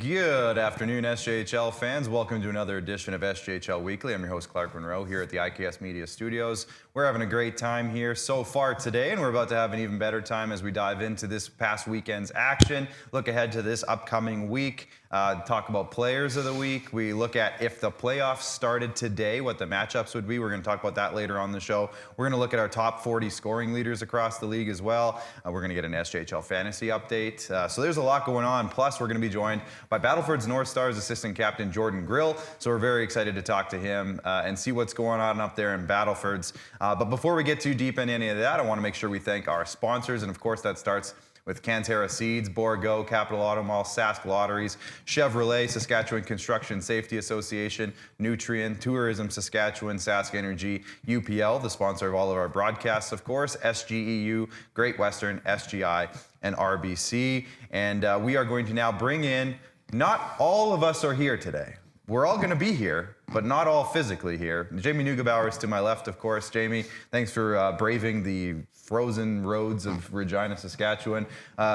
Good afternoon, SJHL fans. Welcome to another edition of SJHL Weekly. I'm your host, Clark Munroe, here at the IKS Media Studios. We're having a great time here so far today, and we're about to have an even better time as we dive into this past weekend's action, look ahead to this upcoming week, talk about players of the week. We look at if the playoffs started today, what the matchups would be. We're going to talk about that later on the show. We're going to look at our top 40 scoring leaders across the league as well. We're going to get an SJHL fantasy update. So there's a lot going on. Plus, we're going to be joined by Battlefords North Stars assistant captain Jordan Grill. So we're very excited to talk to him and see what's going on up there in Battlefords. But before we get too deep in any of that, I want to make sure we thank our sponsors. And of course, that starts with Cantera Seeds, Borgo, Capital Auto Mall, Sask Lotteries, Chevrolet, Saskatchewan Construction Safety Association, Nutrien, Tourism Saskatchewan, Sask Energy, UPL, the sponsor of all of our broadcasts, of course, SGEU, Great Western, SGI, and RBC. And we are going to now bring in, not all of us are here today. We're all going to be here, but not all physically here. Jamie Neugebauer is to my left, of course. Jamie, thanks for braving the frozen roads of Regina, Saskatchewan.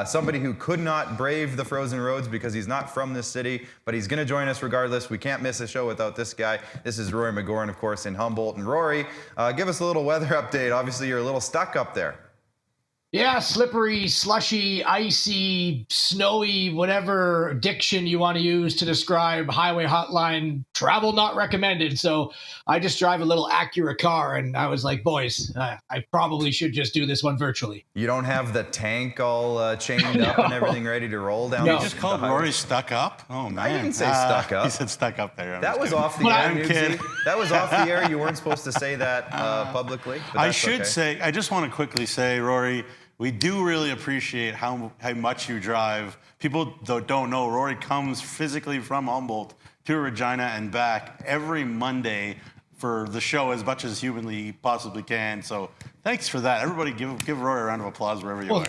Somebody who could not brave the frozen roads because he's not from this city, but he's going to join us regardless. We can't miss a show without this guy. This is Rory McGouran, of course, in Humboldt. And Rory, give us a little weather update. Obviously, you're a little stuck up there. Yeah, slippery, slushy, icy, snowy, whatever diction you want to use to describe highway hotline, travel not recommended. So I just drive a little Acura car, and I was like, boys, I probably should just do this one virtually. You don't have the tank all chained up and everything ready to roll down? You just called Rory stuck up? Oh, man. I didn't say stuck up. He said stuck up there. That was off the air. That was off the air. You weren't supposed to say that publicly. I should say, I just want to quickly say, Rory, we do really appreciate how much you drive. People don't know, Rory comes physically from Humboldt to Regina and back every Monday for the show as much as humanly possibly can. So thanks for that. Everybody give Rory a round of applause wherever you are.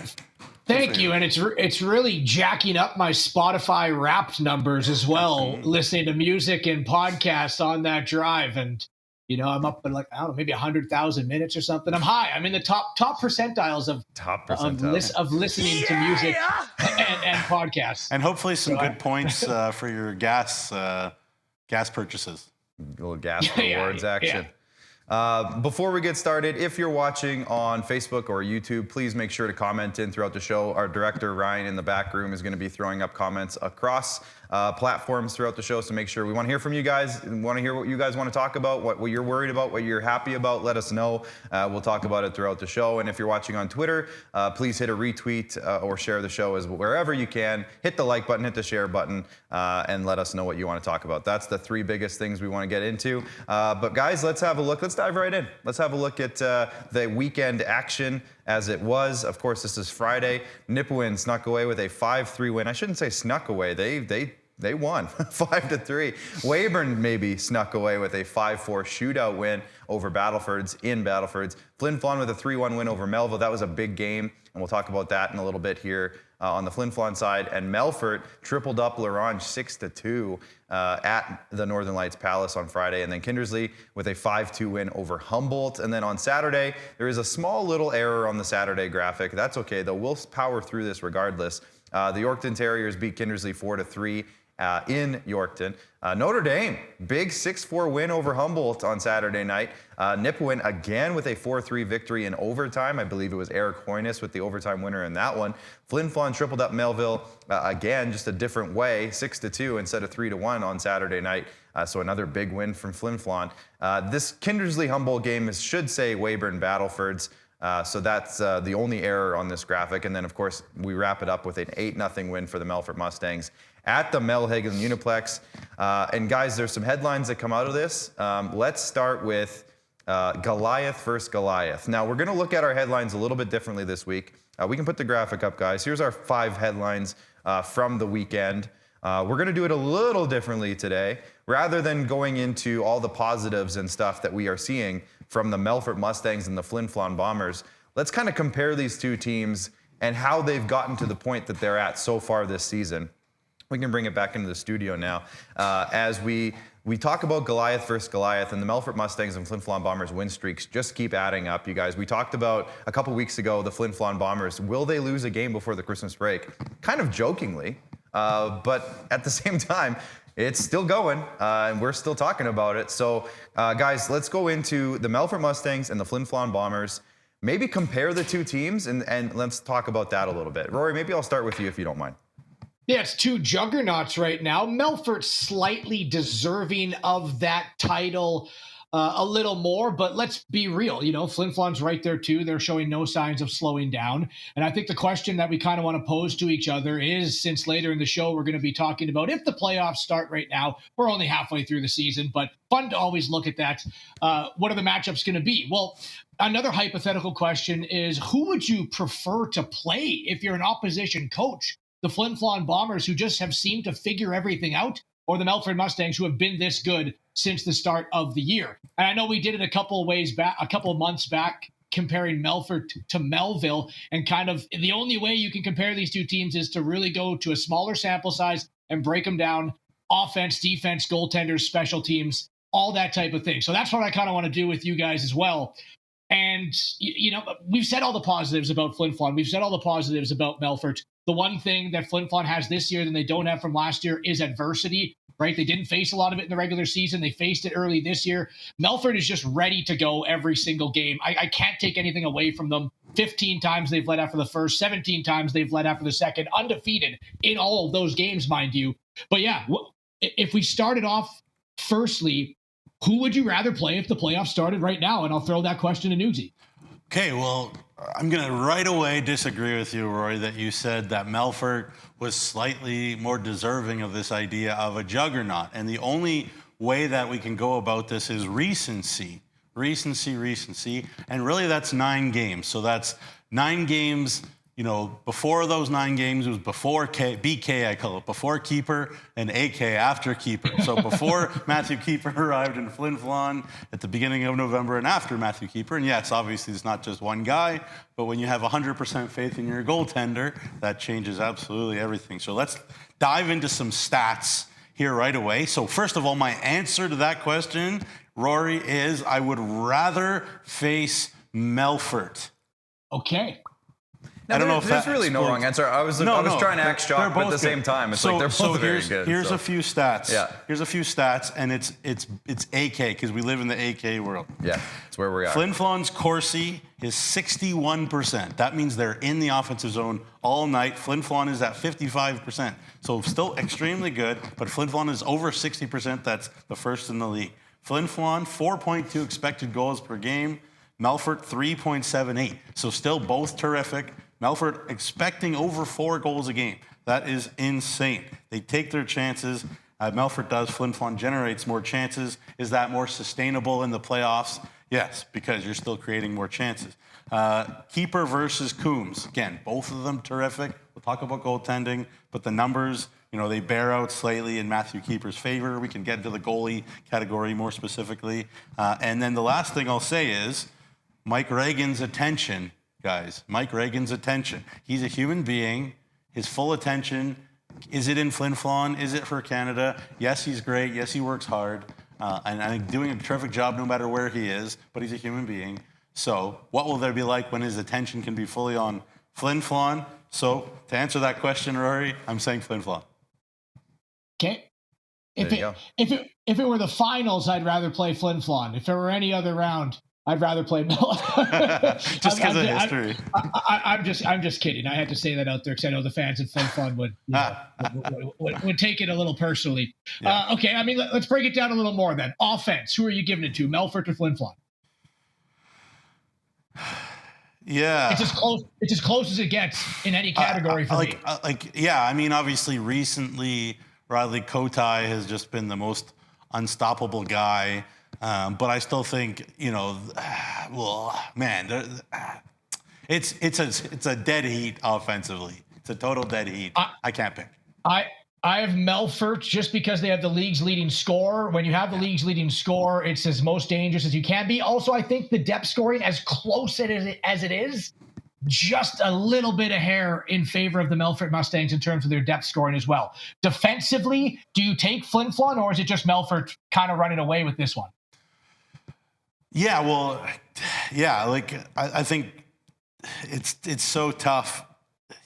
Thank you. And it's really jacking up my Spotify Wrapped numbers as well, listening to music and podcasts on that drive. And you know, I'm up at like, I don't know, maybe 100,000 minutes or something. I'm high. I'm in the top percentiles of listening to music and podcasts. And hopefully some good points for your gas purchases. A little gas rewards action. Before we get started, if you're watching on Facebook or YouTube, please make sure to comment in throughout the show. Our director, Ryan, in the back room is going to be throwing up comments across platforms throughout the show, so make sure we want to hear from you guys. We want to hear what you guys want to talk about, what you're worried about, what you're happy about. Let us know. We'll talk about it throughout the show. And if you're watching on Twitter, please hit a retweet or share the show wherever you can. Hit the like button, hit the share button, and let us know what you want to talk about. That's the three biggest things we want to get into. But guys, let's have a look. Let's dive right in. Let's have a look at the weekend action as it was. Of course, this is Friday. Nipawin snuck away with a 5-3 win. I shouldn't say snuck away. They won 5-3. Weyburn maybe snuck away with a 5-4 shootout win over Battlefords in Battlefords. Flin Flon with a 3-1 win over Melville. That was a big game, and we'll talk about that in a little bit here on the Flin Flon side. And Melfort tripled up Larange 6-2 at the Northern Lights Palace on Friday. And then Kindersley with a 5-2 win over Humboldt. And then on Saturday, there is a small little error on the Saturday graphic. That's okay, though. We'll power through this regardless. The Yorkton Terriers beat Kindersley 4-3. In Yorkton. Notre Dame, big 6-4 win over Humboldt on Saturday night. Nipawin again with a 4-3 victory in overtime. I believe it was Eric Hoynes with the overtime winner in that one. Flin Flon tripled up Melville again, just a different way, 6-2 instead of 3-1 on Saturday night. So another big win from Flin Flon. This Kindersley Humboldt game should say Weyburn Battlefords. So that's the only error on this graphic. And then, of course, we wrap it up with an 8-0 win for the Melfort Mustangs at the Melhagen Uniplex. And guys, there's some headlines that come out of this. Let's start with Goliath versus Goliath. Now, we're going to look at our headlines a little bit differently this week. We can put the graphic up, guys. Here's our 5 headlines from the weekend. We're going to do it a little differently today. Rather than going into all the positives and stuff that we are seeing from the Melfort Mustangs and the Flin Flon Bombers, let's kind of compare these two teams and how they've gotten to the point that they're at so far this season. We can bring it back into the studio now as we talk about Goliath versus Goliath, and the Melfort Mustangs and Flin Flon Bombers win streaks just keep adding up, you guys. We talked about a couple weeks ago the Flin Flon Bombers. Will they lose a game before the Christmas break? Kind of jokingly. But at the same time, it's still going, and we're still talking about it. So, guys, let's go into the Melfort Mustangs and the Flin Flon Bombers. Maybe compare the two teams, and let's talk about that a little bit. Rory, maybe I'll start with you if you don't mind. Yeah, it's two juggernauts right now. Melfort slightly deserving of that title a little more, but let's be real. Flin Flon's right there too. They're showing no signs of slowing down. And I think the question that we kind of want to pose to each other is, since later in the show we're going to be talking about if the playoffs start right now, we're only halfway through the season, but fun to always look at that. What are the matchups going to be? Well, another hypothetical question is, who would you prefer to play if you're an opposition coach? The Flin Flon Bombers, who just have seemed to figure everything out, or the Melfort Mustangs, who have been this good since the start of the year? And I know we did it a couple of months back, comparing Melfort to Melville, and kind of the only way you can compare these two teams is to really go to a smaller sample size and break them down: offense, defense, goaltenders, special teams, all that type of thing. So that's what I kind of want to do with you guys as well. And, we've said all the positives about Flin Flon. We've said all the positives about Melfort. The one thing that Flin Flon has this year that they don't have from last year is adversity, right? They didn't face a lot of it in the regular season. They faced it early this year. Melfort is just ready to go every single game. I can't take anything away from them. 15 times they've led after the first, 17 times they've led after the second, undefeated in all of those games, mind you. But yeah, if we started off firstly, who would you rather play if the playoffs started right now? And I'll throw that question to Newsy. Okay, well, I'm going to right away disagree with you, Rory, that you said that Melfort was slightly more deserving of this idea of a juggernaut. And the only way that we can go about this is recency. And really that's 9 games. So that's 9 games. Before those 9 games, it was before BK, I call it, before keeper, and AK after keeper. So before Matthew Keeper arrived in Flin Flon at the beginning of November, and after Matthew Keeper. And yes, obviously it's not just one guy, but when you have 100% faith in your goaltender, that changes absolutely everything. So let's dive into some stats here right away. So first of all, my answer to that question, Rory, is I would rather face Melfort. Okay. Now, I don't know if there's really no wrong answer. I was trying to act shocked, but at the same time, it's like they're both very good. Here's a few stats. Yeah. Here's a few stats, and it's AK, because we live in the AK world. Yeah, it's where we are. Flin Flon's Corsi is 61%. That means they're in the offensive zone all night. Flin Flon is at 55%. So still extremely good, but Flin Flon is over 60%. That's the first in the league. Flin Flon, 4.2 expected goals per game. Melfort, 3.78. So still both terrific. Melfort expecting over 4 goals a game. That is insane. They take their chances. Melfort does. Flin Flon generates more chances. Is that more sustainable in the playoffs? Yes, because you're still creating more chances. Keeper versus Coombs. Again, both of them terrific. We'll talk about goaltending, but the numbers, they bear out slightly in Matthew Keeper's favor. We can get into the goalie category more specifically. And then the last thing I'll say is Mike Reagan's attention. Guys, Mike Reagan's attention. He's a human being. His full attention, is it in Flin Flon? Is it for Canada? Yes, he's great. Yes, he works hard. And doing a terrific job no matter where he is, but he's a human being. So what will there be like when his attention can be fully on Flin Flon? So to answer that question, Rory, I'm saying Flin Flon. Okay. If it were the finals, I'd rather play Flin Flon. If it were any other round, I'd rather play Melfort. Just because of history. I'm just kidding. I had to say that out there because I know the fans at Flin Flon would take it a little personally. Yeah. Okay, I mean, let's break it down a little more then. Offense, who are you giving it to, Melfort or Flin Flon? Yeah. It's as close as it gets in any category for me. I mean, obviously recently Riley Kotai has just been the most unstoppable guy. But I still think, it's a dead heat offensively. It's a total dead heat. I can't pick. I have Melfort just because they have the league's leading scorer. When you have the league's leading scorer, it's as most dangerous as you can be. Also, I think the depth scoring, as close as it is, just a little bit of hair in favor of the Melfort Mustangs in terms of their depth scoring as well. Defensively, do you take Flin Flon, or is it just Melfort kind of running away with this one? Yeah, well, I think it's so tough.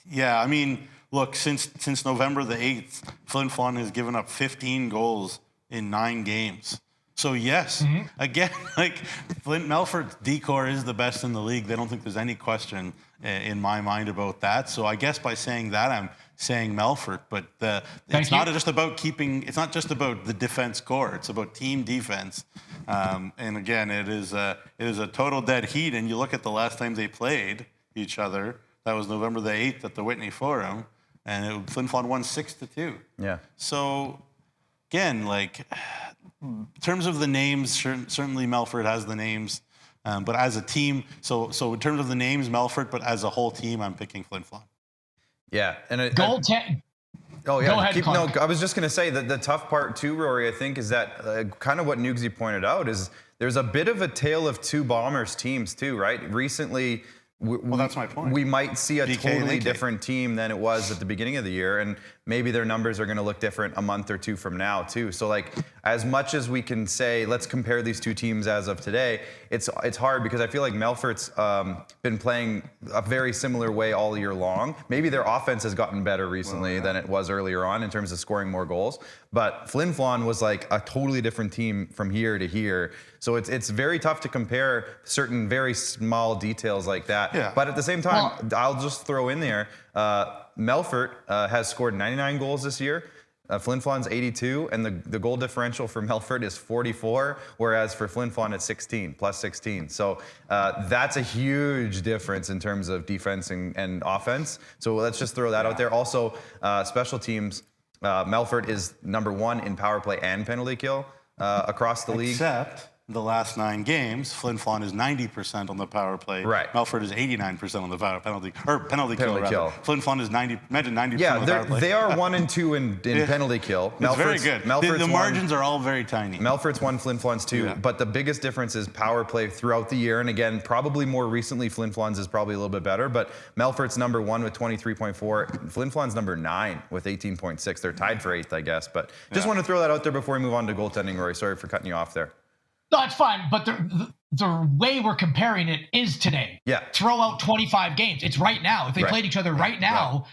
Yeah, I mean, look, since November the 8th, Flin Flon has given up 15 goals in 9 games. So yes, again, like Flint Melfort's decor is the best in the league. They don't think there's any question in my mind about that. So I guess by saying that, I'm saying Melfort. But it's not just about the defense core. It's about team defense. And again, it is a total dead heat. And you look at the last time they played each other. That was November the 8th at the Whitney Forum, and Flin Flon won 6-2. Yeah. So again, like. In terms of the names, certainly Melfort has the names, but as a team, so in terms of the names, Melfort, but as a whole team, I'm picking Flin Flon. Yeah, and goaltend. Oh yeah, Go ahead, I was just going to say that the tough part too, Rory, I think, is that kind of what Nugsy pointed out is there's a bit of a tale of two Bombers teams too, right? Recently. Well, that's my point. We might see a DK totally different team than it was at the beginning of the year, and maybe their numbers are going to look different a month or two from now too. So, like, as much as we can say, let's compare these two teams as of today, it's hard because I feel like Melfort's been playing a very similar way all year long. Maybe their offense has gotten better recently than it was earlier on in terms of scoring more goals, but Flin Flon was like a totally different team from here to here. So it's very tough to compare certain very small details like that. Yeah. But at the same time, I'll just throw in there, Melfort has scored 99 goals this year. Flin Flon's 82, and the goal differential for Melfort is 44, whereas for Flin Flon it's 16, plus 16. So that's a huge difference in terms of defense and offense. So let's just throw that out there. Also, special teams, Melfort is #1 in power play and penalty kill across the league. Except the last 9 games, Flin Flon is 90% on the power play. Right. Melfort is 89% on the penalty Penalty kill. Flin Flon is 90% on the power play. They are 1 and 2 in penalty kill. It's very good. The margins are all very tiny. Melfort's 1, Flin Flon's 2, but the biggest difference is power play throughout the year. And again, probably more recently, Flin Flon's is probably a little bit better, but Melfort's #1 with 23.4. Flin Flon's #9 with 18.6. They're tied for 8th, I guess. But just want to throw that out there before we move on to goaltending, Rory. Sorry for cutting you off there. No, it's fine, but the way we're comparing it is today. Yeah. Throw out 25 games. It's right now. If they played each other right now,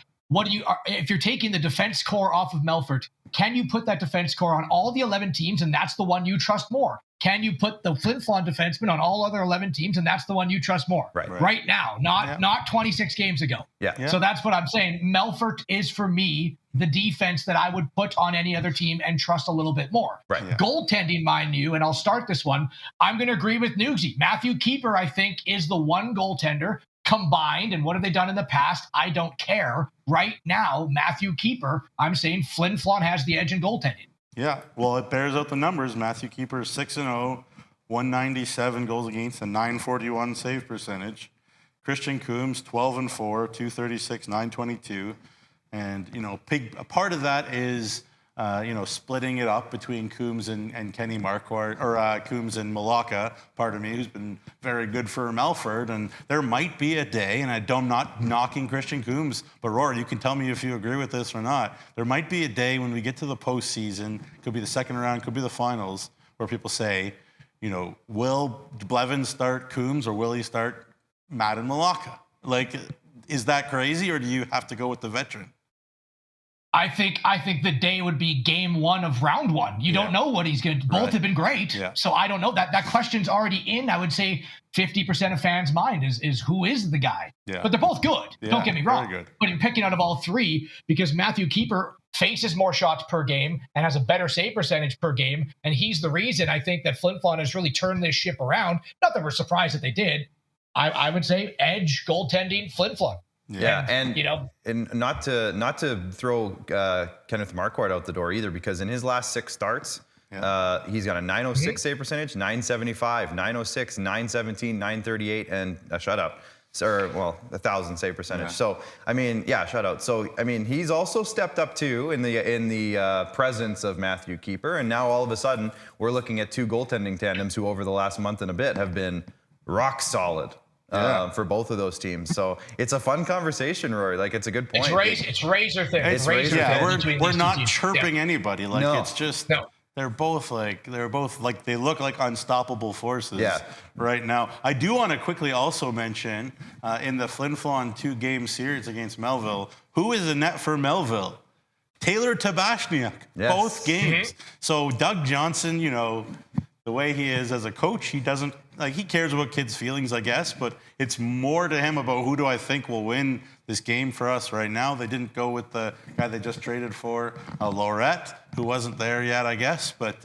if you're taking the defense core off of Melfort, can you put that defense core on all the 11 teams and that's the one you trust more? Can you put the Flin Flon defenseman on all other 11 teams and that's the one you trust more? Right now, not 26 games ago. Yeah. So that's what I'm saying. Melfort is, for me, the defense that I would put on any other team and trust a little bit more. Right. Yeah. Goaltending, mind you, and I'll start this one, I'm going to agree with Nugsy. Matthew Keeper, I think, is the one goaltender combined, and what have they done in the past? I don't care. Right now, Matthew Keeper, I'm saying Flin Flon has the edge in goaltending. Yeah, well, it bears out the numbers. Matthew Keeper is 6-0, 197 goals against, and 941 save percentage. Christian Coombs, 12-4, 236, 922. And, a part of that is, splitting it up between Coombs and Kenny Marquardt, or Coombs and Malacca, pardon me, who's been very good for Melfort. And there might be a day, and I'm not knocking Christian Coombs, but Rory, you can tell me if you agree with this or not. There might be a day when we get to the postseason, could be the second round, could be the finals, where people say, will Blevins start Coombs or will he start Matt and Malacca? Like, is that crazy, or do you have to go with the veteran? I think the day would be game 1 of round 1. You don't know what he's going to do. Both have been great. Yeah. So I don't know. That question's already in. I would say 50% of fans' mind is who is the guy. Yeah. But they're both good. Yeah, don't get me wrong. Very good. But in picking out of all three, because Matthew Keeper faces more shots per game and has a better save percentage per game, and he's the reason I think that Flin Flon has really turned this ship around. Not that we're surprised that they did. I would say edge, goaltending, Flin Flon. Yeah, and and not to throw Kenneth Marquardt out the door either, because in his last 6 starts, he's got a 906 save percentage, 975, 906, 917, 938, and a shutout. Or 1,000 save percentage. Yeah. So shutout. So he's also stepped up too in the presence of Matthew Keeper, and now all of a sudden we're looking at 2 goaltending tandems who over the last month and a bit have been rock solid. For both of those teams. So it's a fun conversation, Rory. Like, it's a good point. It's razor thin. We're not chirping anybody. Like, it's just they're both like they look like unstoppable forces Yeah. right now. I do want to quickly also mention in the Flin Flon 2-game series against Melville, who is in net for Melville? Taylor Tabashniak, Yes. both games. So Doug Johnson, you know, the way he is as a coach, he doesn't he cares about kids' feelings, I guess, but it's more to him about who do I think will win this game for us right now. They didn't go with the guy they just traded for, Laurette, who wasn't there yet, I guess, but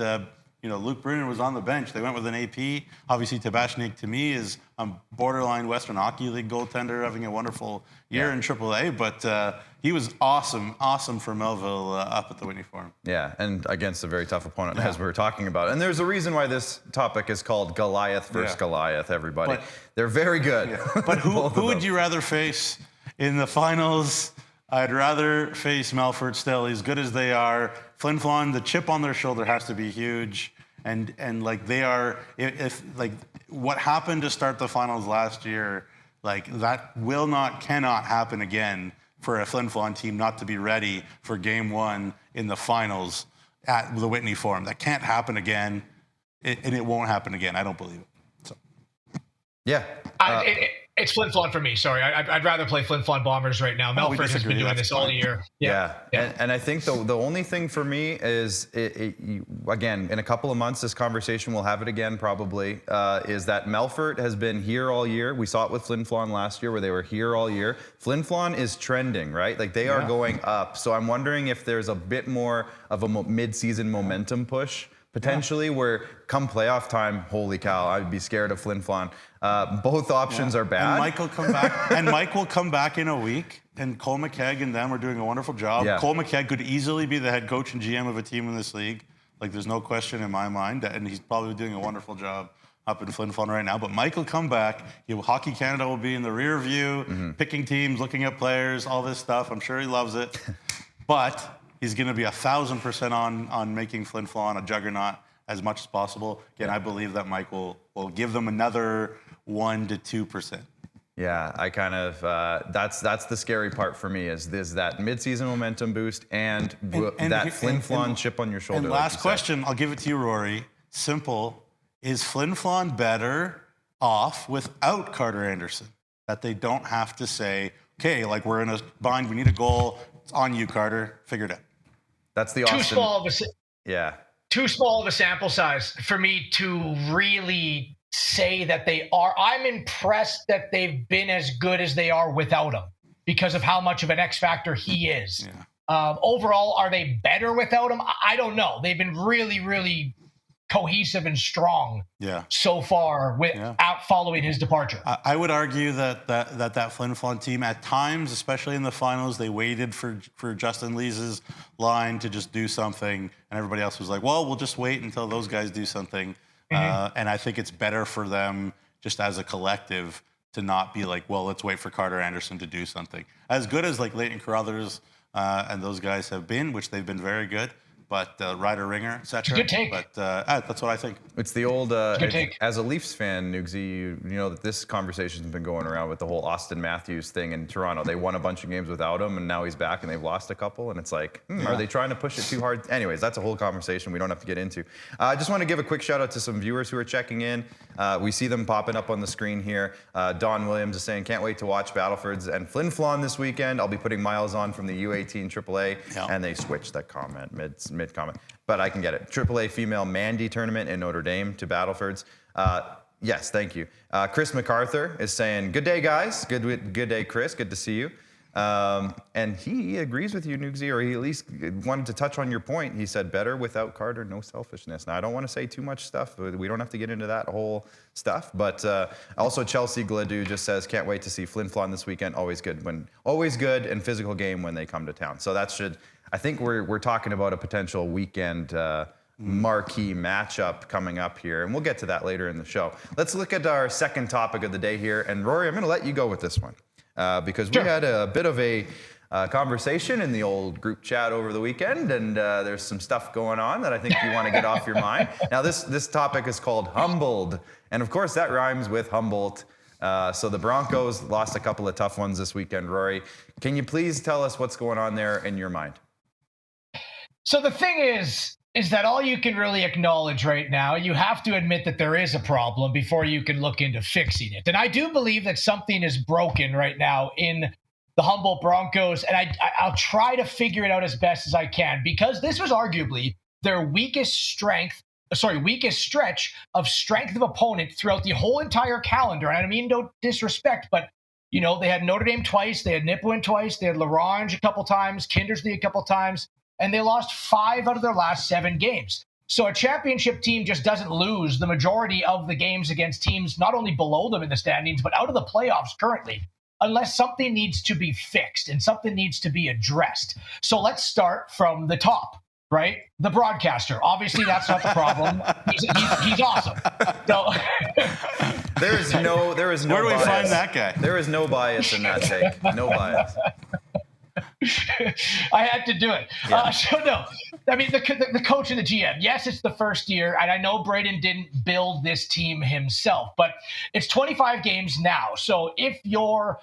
you know, Luke Bruner was on the bench. They went with an AP. Obviously, Tabashnik, to me, is a borderline Western Hockey League goaltender, having a wonderful year in AAA. But he was awesome for Melville up at the Whitney Forum. Yeah, and against a very tough opponent, as we were talking about. And there's a reason why this topic is called Goliath versus Goliath, everybody. They're very good. Yeah. But who would you rather face in the finals? I'd rather face Melfort still, as good as they are. Flin Flon, the chip on their shoulder has to be huge. And like they are, if like what happened to start the finals last year, like that cannot happen again for a Flin Flon team not to be ready for game 1 in the finals at the Whitney Forum. That can't happen again, and it won't happen again. I don't believe it. So. Yeah. It's Flin Flon for me. Sorry, I'd rather play Flin Flon Bombers right now. Melfort has been doing this all year. Yeah. And I think the only thing for me is, again, in a couple of months, this conversation, we'll have it again probably, is that Melfort has been here all year. We saw it with Flin Flon last year where they were here all year. Flin Flon is trending, right? Like they are going up. So I'm wondering if there's a bit more of a mid-season momentum push potentially where come playoff time, holy cow, I'd be scared of Flin Flon. Both options are bad. And Mike will come back. And Mike will come back in a week. And Cole McKegg and them are doing a wonderful job. Yeah. Cole McKegg could easily be the head coach and GM of a team in this league. Like there's no question in my mind. And he's probably doing a wonderful job up in Flin Flon right now. But Mike will come back. Hockey Canada will be in the rear view, picking teams, looking at players, all this stuff. I'm sure he loves it. But he's going to be 1,000% on making Flin Flon a juggernaut as much as possible. Again, I believe that Mike will give them another 1 to 2%. Yeah, I kind of that's the scary part for me is that mid-season momentum boost and that Flin Flon chip on your shoulder. And last question, I'll give it to you, Rory. Simple. Is Flin Flon better off without Carter Anderson? That they don't have to say, okay, like we're in a bind, we need a goal. It's on you, Carter. Figure it out. That's the Austin. Too small of a sample size for me to really say that they are. I'm impressed that they've been as good as they are without him because of how much of an X factor he is. Yeah. Overall, are they better without him? I don't know. They've been really, really cohesive and strong so far without following his departure. I would argue that Flin Flon team at times, especially in the finals, they waited for Justin Lee's line to just do something, and everybody else was like, well, we'll just wait until those guys do something. And I think it's better for them just as a collective to not be like, well, let's wait for Carter Anderson to do something. As good as like Leighton Carruthers and those guys have been, which they've been very good, but Ryder Ringer, etc. Good take. But that's what I think. It's the old, as a Leafs fan, Nugsy, you know that this conversation's been going around with the whole Austin Matthews thing in Toronto. They won a bunch of games without him, and now he's back, and they've lost a couple, and it's like, are they trying to push it too hard? Anyways, that's a whole conversation we don't have to get into. I just want to give a quick shout out to some viewers who are checking in. We see them popping up on the screen here. Don Williams is saying, can't wait to watch Battlefords and Flin Flon this weekend. I'll be putting Miles on from the U18 AAA, and they switched that comment mid-comment. But I can get it. AAA female Mandy tournament in Notre Dame to Battlefords. Yes, thank you. Chris MacArthur is saying, good day, guys. Good day, Chris. Good to see you. And he agrees with you, Nugsy, or he at least wanted to touch on your point. He said, better without Carter, no selfishness. Now, I don't want to say too much stuff. We don't have to get into that whole stuff. But also Chelsea Gladu just says, can't wait to see Flin Flon this weekend. Always good and physical game when they come to town. So that should, I think we're talking about a potential weekend marquee matchup coming up here, and we'll get to that later in the show. Let's look at our second topic of the day here. And Rory, I'm going to let you go with this one. Because we had a bit of a conversation in the old group chat over the weekend, and there's some stuff going on that I think you want to get off your mind. Now, this topic is called Humboldt, and of course that rhymes with Humboldt. So the Broncos lost a couple of tough ones this weekend. Rory, can you please tell us what's going on there in your mind? So the thing is, is that all you can really acknowledge right now. You have to admit that there is a problem before you can look into fixing it. And I do believe that something is broken right now in the Humboldt Broncos, and I'll try to figure it out as best as I can, because this was arguably their weakest stretch of strength of opponent throughout the whole entire calendar. And I mean, no disrespect, but you know, they had Notre Dame twice, they had Nipawin twice, they had LaRange a couple times, Kindersley a couple times, and they lost 5 out of their last 7 games. So a championship team just doesn't lose the majority of the games against teams not only below them in the standings, but out of the playoffs currently, unless something needs to be fixed and something needs to be addressed. So let's start from the top, right? The broadcaster. Obviously, that's not the problem. He's awesome. So there is no Where do we bias. find that guy? There is no bias in that take. No bias. I had to do it. Yeah. I mean, the coach and the GM, yes, it's the first year, and I know Braden didn't build this team himself, but it's 25 games now. So if your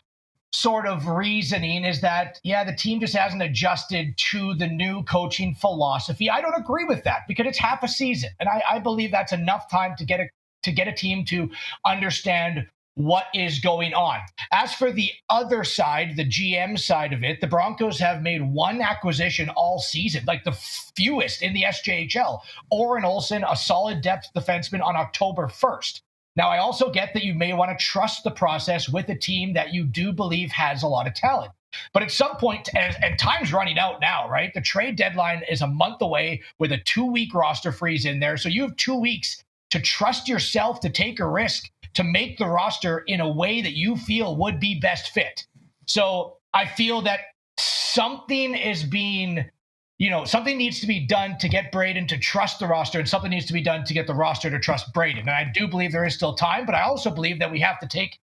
sort of reasoning is that, yeah, the team just hasn't adjusted to the new coaching philosophy, I don't agree with that, because it's half a season. And I believe that's enough time to get a team to understand what is going on. As for the other side, the GM side of it, the Broncos have made 1 acquisition all season, like the fewest in the SJHL. Oren Olsen, a solid depth defenseman, on October 1st. Now, I also get that you may want to trust the process with a team that you do believe has a lot of talent. But at some point, and time's running out now, right? The trade deadline is a month away with a 2-week roster freeze in there. So you have 2 weeks to trust yourself to take a risk to make the roster in a way that you feel would be best fit. So I feel that something needs to be done to get Braden to trust the roster, and something needs to be done to get the roster to trust Braden. And I do believe there is still time, but I also believe that we have to take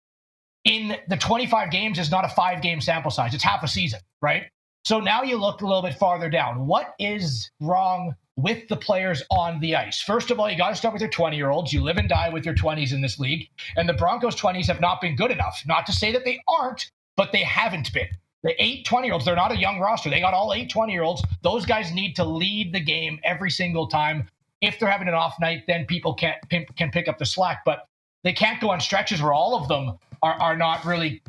in the 25 games is not a 5-game sample size. It's half a season, right? So now you look a little bit farther down. What is wrong with the players on the ice? First of all, you got to start with your 20-year-olds. You live and die with your 20s in this league. And the Broncos 20s have not been good enough. Not to say that they aren't, but they haven't been. The 8 20-year-olds, they're not a young roster. They got all 8 20-year-olds. Those guys need to lead the game every single time. If they're having an off night, then people can pick up the slack. But they can't go on stretches where all of them are not really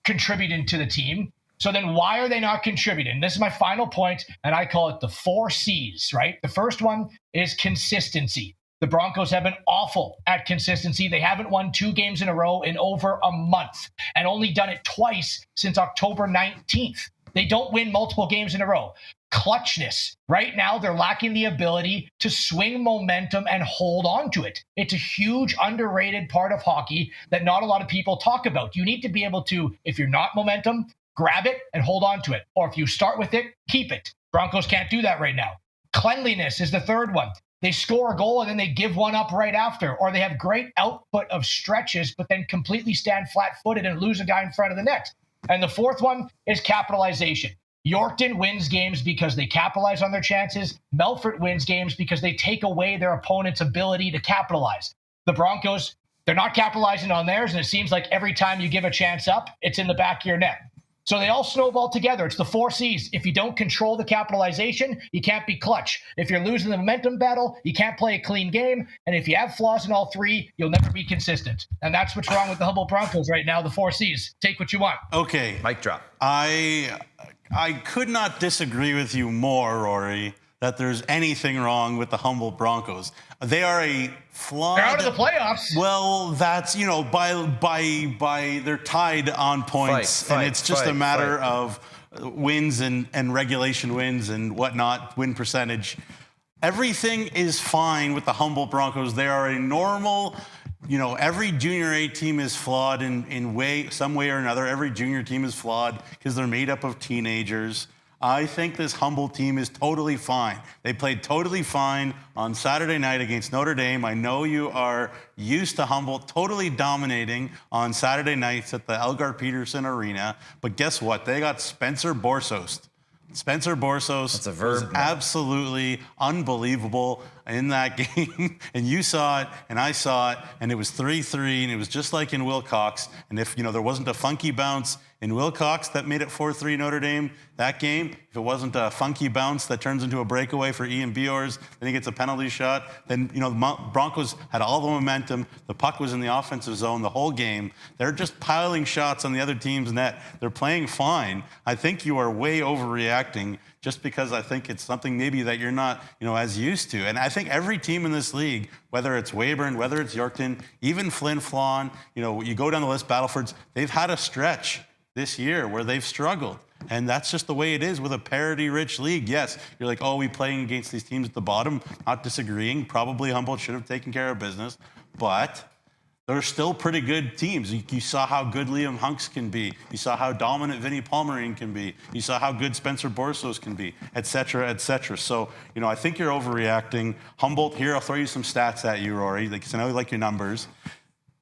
contributing to the team. So then why are they not contributing? This is my final point, and I call it the 4 C's, right? The first one is consistency. The Broncos have been awful at consistency. They haven't won 2 games in a row in over a month, and only done it twice since October 19th. They don't win multiple games in a row. Clutchness. Right now, they're lacking the ability to swing momentum and hold on to it. It's a huge underrated part of hockey that not a lot of people talk about. You need to be able to, if you're not momentum, grab it and hold on to it. Or if you start with it, keep it. Broncos can't do that right now. Cleanliness is the third one. They score a goal and then they give one up right after. Or they have great output of stretches, but then completely stand flat-footed and lose a guy in front of the net. And the fourth one is capitalization. Yorkton wins games because they capitalize on their chances. Melfort wins games because they take away their opponent's ability to capitalize. The Broncos, they're not capitalizing on theirs, and it seems like every time you give a chance up, it's in the back of your net. So they all snowball together. It's the 4 C's. If you don't control the capitalization, you can't be clutch. If you're losing the momentum battle, you can't play a clean game. And if you have flaws in all 3, you'll never be consistent. And that's what's wrong with the Humboldt Broncos right now, the 4 C's. Take what you want. Okay. Mic drop. I could not disagree with you more, Rory, that there's anything wrong with the Humboldt Broncos. They are a flawed... They're out of the playoffs. Well, that's, by they're tied on points. And it's just a matter of wins and regulation wins and whatnot, win percentage. Everything is fine with the Humboldt Broncos. They are a normal... every junior A team is flawed in some way or another. Every junior team is flawed because they're made up of teenagers. I think this Humboldt team is totally fine. They played totally fine on Saturday night against Notre Dame. I know you are used to Humboldt totally dominating on Saturday nights at the Elgar Peterson Arena. But guess what? They got Spencer Borsos. Spencer Borsos That's a verb. was absolutely unbelievable. in that game, and you saw it, and I saw it, and it was 3-3, and it was just like in Wilcox. And if there wasn't a funky bounce in Wilcox that made it 4-3 Notre Dame that game, if it wasn't a funky bounce that turns into a breakaway for Ian Biors, then he gets a penalty shot, then the Broncos had all the momentum. The puck was in the offensive zone the whole game. They're just piling shots on the other team's net. They're playing fine. I think you are way overreacting just because I think it's something maybe that you're not, as used to. And I think every team in this league, whether it's Weyburn, whether it's Yorkton, even Flin Flon, you go down the list, Battlefords, they've had a stretch this year where they've struggled. And that's just the way it is with a parity-rich league. Yes, you're like, we playing against these teams at the bottom. Not disagreeing. Probably Humboldt should have taken care of business. But they're still pretty good teams. You saw how good Liam Hunks can be. You saw how dominant Vinny Palmerine can be. You saw how good Spencer Borsos can be, et cetera, et cetera. So, I think you're overreacting. Humboldt, here, I'll throw you some stats at you, Rory, because I know you like your numbers.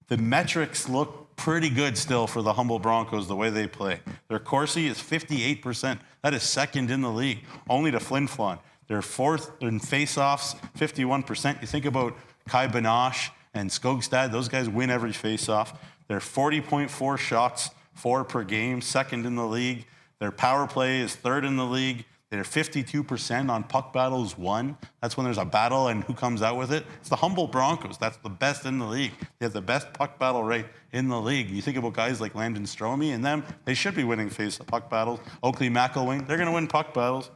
The metrics look pretty good still for the Humboldt Broncos, the way they play. Their Corsi is 58%. That is second in the league, only to Flin Flon. They're fourth in faceoffs, 51%. You think about Kai Banache and Skogstad, those guys win every faceoff. They're 40.4 shots, 4 per game, second in the league. Their power play is third in the league. They're 52% on puck battles won. That's when there's a battle and who comes out with it. It's the Humboldt Broncos. That's the best in the league. They have the best puck battle rate in the league. You think about guys like Landon Stromey and them, they should be winning puck battles. Oakley McElwain, they're going to win puck battles.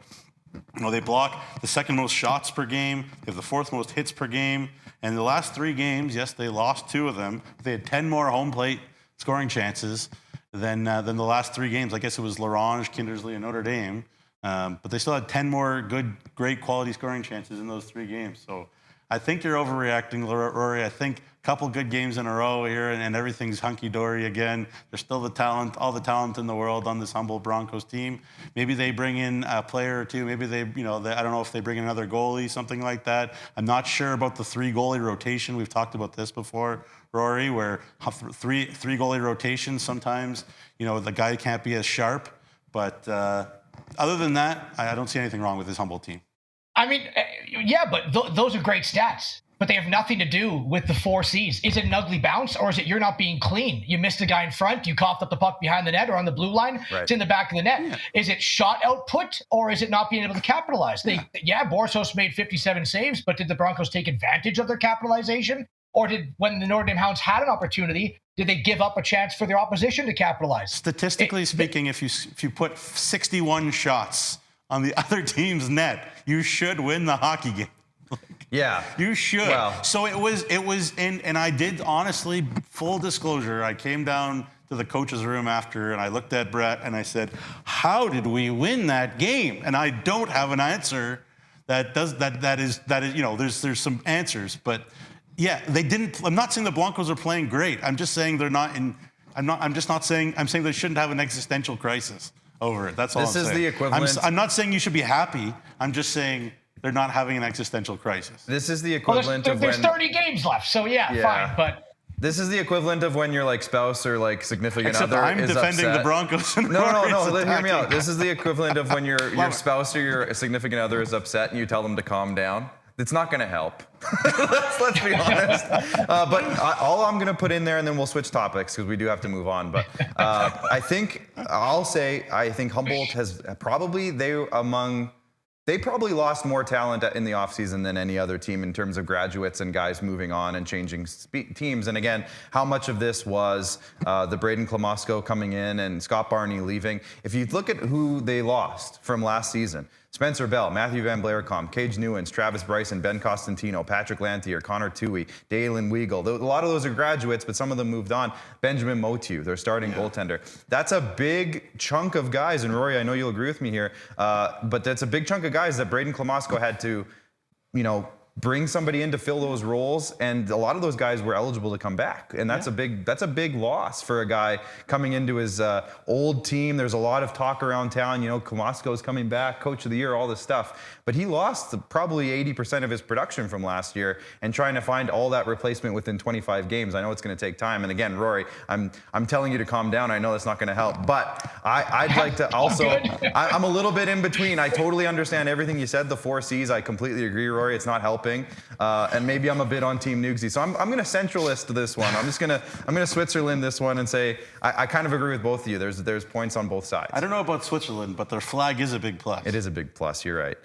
They block the second most shots per game. They have the fourth most hits per game. And the last 3 games, yes, they lost 2 of them. But they had 10 more home plate scoring chances than the last 3 games. I guess it was Larange, Kindersley, and Notre Dame. But they still had 10 more great quality scoring chances in those 3 games. So I think you're overreacting, Rory. I think a couple good games in a row here, and everything's hunky-dory again. There's still all the talent in the world on this Humboldt Broncos team. Maybe they bring in a player or two. Maybe I don't know if they bring in another goalie, something like that. I'm not sure about the 3 goalie rotation. We've talked about this before, Rory, where three goalie rotations sometimes, the guy can't be as sharp. But other than that, I don't see anything wrong with this Humboldt team. I mean, yeah, but those are great stats. But they have nothing to do with the 4 C's. Is it an ugly bounce, or is it you're not being clean? You missed a guy in front, you coughed up the puck behind the net or on the blue line, It's in the back of the net. Yeah. Is it shot output, or is it not being able to capitalize? Borsos made 57 saves, but did the Broncos take advantage of their capitalization? Or when the Notre Dame Hounds had an opportunity, did they give up a chance for their opposition to capitalize? Statistically speaking, if you put 61 shots on the other team's net, you should win the hockey game. Yeah. You should. Well, so it was, and I did honestly, full disclosure, I came down to the coach's room after and I looked at Brett and I said, how did we win that game? And I don't have an answer that is, there's some answers, but yeah, they didn't. I'm not saying the Broncos are playing great. I'm just saying they're not in. I'm saying they shouldn't have an existential crisis over it. That's all. This is the equivalent. I'm not saying you should be happy. I'm just saying they're not having an existential crisis. This is the equivalent of when there's 30 games left. So yeah, fine. But this is the equivalent of when your spouse or significant other I'm is defending upset. The Broncos. No. Hear me out. This is the equivalent of when your spouse or your significant other is upset and you tell them to calm down. It's not going to help. let's be honest. But all I'm going to put in there, and then we'll switch topics because we do have to move on. But I think Humboldt has probably they probably lost more talent in the offseason than any other team in terms of graduates and guys moving on and changing teams. And again, how much of this was the Braden Klamosko coming in and Scott Barney leaving? If you look at who they lost from last season, Spencer Bell, Matthew Van Blaerkom, Cage Newens, Travis Bryson, Ben Costantino, Patrick Lantier, Connor Toohey, Dalen Weigel. A lot of those are graduates, but some of them moved on. Benjamin Motu, their starting goaltender. That's a big chunk of guys, and Rory, I know you'll agree with me here, but that's a big chunk of guys that Braden Klamosko had to, bring somebody in to fill those roles, and a lot of those guys were eligible to come back, and that's a big loss for a guy coming into his old team. There's a lot of talk around town, Klamosko's coming back, coach of the year, all this stuff, but he lost probably 80% of his production from last year, and trying to find all that replacement within 25 games. I know it's going to take time, and again, Rory, I'm telling you to calm down. I know that's not going to help, but I'd like to also. I'm a little bit in between. I totally understand everything you said. The 4 C's, I completely agree, Rory. It's not helping. helping. And maybe I'm a bit on Team Nugsy. So I'm going to centralist this one. I'm going to Switzerland this one and say I kind of agree with both of you. There's points on both sides. I don't know about Switzerland, but their flag is a big plus. It is a big plus. You're right.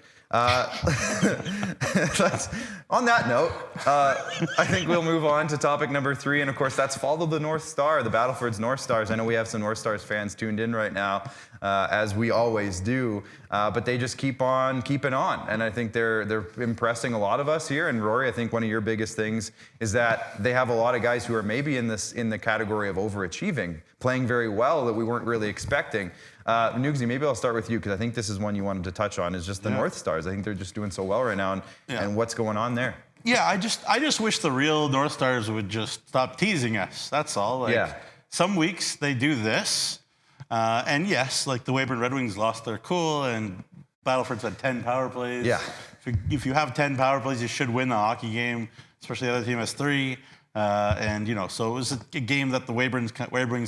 On that note, I think we'll move on to topic number 3. And of course, that's follow the North Star, the Battlefords North Stars. I know we have some North Stars fans tuned in right now, as we always do. But they just keep on keeping on. And I think they're impressing a lot of us here. And Rory, I think one of your biggest things is that they have a lot of guys who are maybe in the category of overachieving, playing very well that we weren't really expecting. Nugsy, maybe I'll start with you because I think this is one you wanted to touch on, is just the North Stars. I think they're just doing so well right now, and what's going on there. Yeah, I just wish the real North Stars would just stop teasing us. That's all. Some weeks they do this, and yes, like the Weyburn Red Wings lost their cool, and Battlefords had 10 power plays. Yeah. If you have 10 power plays, you should win the hockey game, especially the other team has 3. So it was a game that the Weyburn's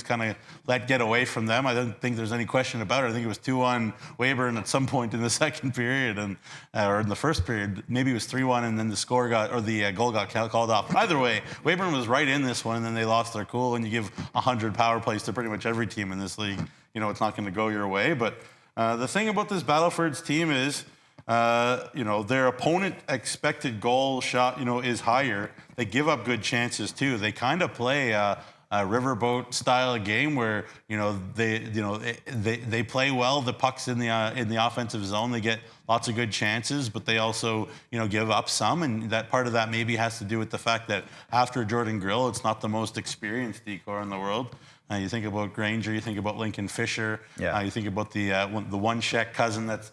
kind of let get away from them. I don't think there's any question about it. I think it was 2-1 Weyburn at some point in the second period, or in the first period. Maybe it was 3-1, and then the goal got called off. Either way, Weyburn was right in this one, and then they lost their cool. And you give 100 power plays to pretty much every team in this league, it's not going to go your way. But the thing about this Battlefords team is, their opponent expected goal shot, is higher. They give up good chances too. They kind of play a riverboat style of game where, they play well. The puck's in the offensive zone. They get lots of good chances, but they also, give up some. And that part of that maybe has to do with the fact that after Jordan Grill, it's not the most experienced decor in the world. You think about Granger, you think about Lincoln Fisher, you think about the one Sheck cousin that's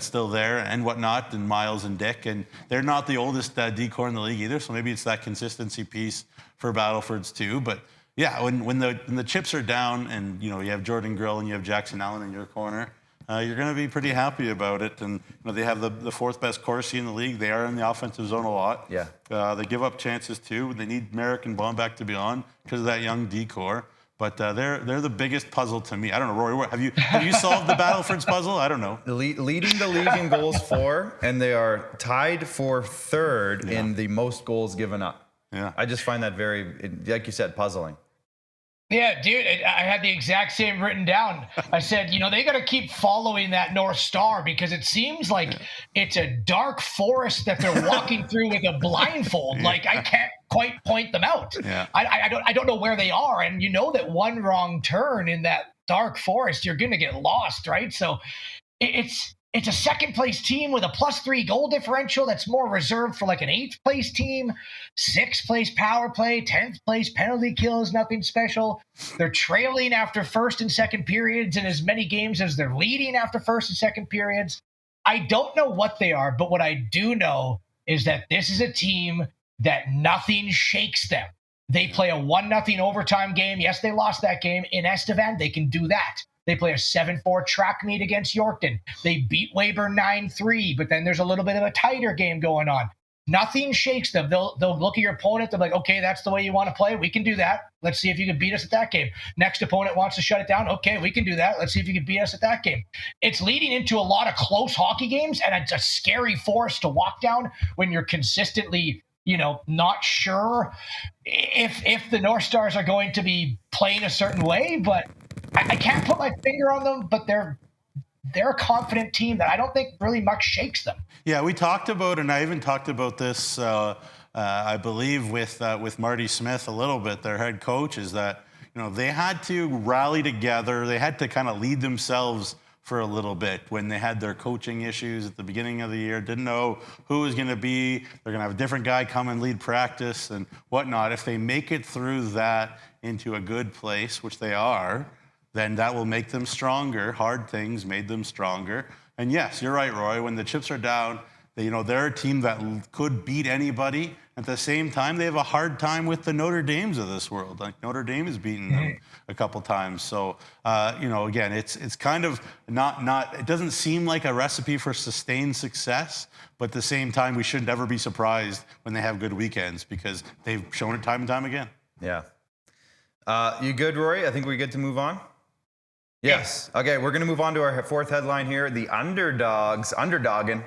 still there and whatnot, and Miles and Dick, and they're not the oldest decor in the league either. So maybe it's that consistency piece for Battlefords too. But yeah, when the chips are down and you have Jordan Grill and you have Jackson Allen in your corner, you're going to be pretty happy about it. And they have the 4th best Corsi in the league. They are in the offensive zone a lot. Yeah. They give up chances too. They need Merrick and Bomback to be on because of that young decor. But they're the biggest puzzle to me. I don't know, Rory. Have you solved the Battlefords puzzle? I don't know. Leading the league in goals for, and they are tied for 3rd in the most goals given up. Yeah. I just find that very, like you said, puzzling. Yeah, dude, I had the exact same written down. I said, they got to keep following that North Star because it seems like it's a dark forest that they're walking through with a blindfold. Like I can't quite point them out. Yeah. I don't know where they are, and that one wrong turn in that dark forest, you're going to get lost, right? So it's a second place team with a +3 goal differential that's more reserved for like an 8th place team, 6th place power play, 10th place penalty kills, nothing special. They're trailing after first and second periods in as many games as they're leading after first and second periods. I don't know what they are, but what I do know is that this is a team that nothing shakes them. They play a 1-0 overtime game. Yes, they lost that game in Estevan. They can do that. They play a 7-4 track meet against Yorkton. They beat Weyburn 9-3, but then there's a little bit of a tighter game going on. Nothing shakes them. They'll look at your opponent. They're like, okay, that's the way you want to play. We can do that. Let's see if you can beat us at that game. Next opponent wants to shut it down. Okay, we can do that. Let's see if you can beat us at that game. It's leading into a lot of close hockey games, and it's a scary forest to walk down when you're consistently not sure if the North Stars are going to be playing a certain way, but I can't put my finger on them, but they're a confident team that I don't think really much shakes them. Yeah, we talked about, and I even talked about this, I believe, with Marty Smith a little bit, their head coach, is that, they had to rally together. They had to kind of lead themselves for a little bit when they had their coaching issues at the beginning of the year, didn't know who was going to be. They're going to have a different guy come and lead practice and whatnot. If they make it through that into a good place, which they are, then that will make them stronger. Hard things made them stronger. And yes, you're right, Roy. When the chips are down, they're a team that could beat anybody. At the same time, they have a hard time with the Notre Dames of this world. Like Notre Dame has beaten them a couple times. So, again, it's kind of not. It doesn't seem like a recipe for sustained success. But at the same time, we should never be surprised when they have good weekends because they've shown it time and time again. Yeah. You good, Rory? I think we're good to move on. Yes. Okay, we're going to move on to our 4th headline here. The Underdogs, underdogging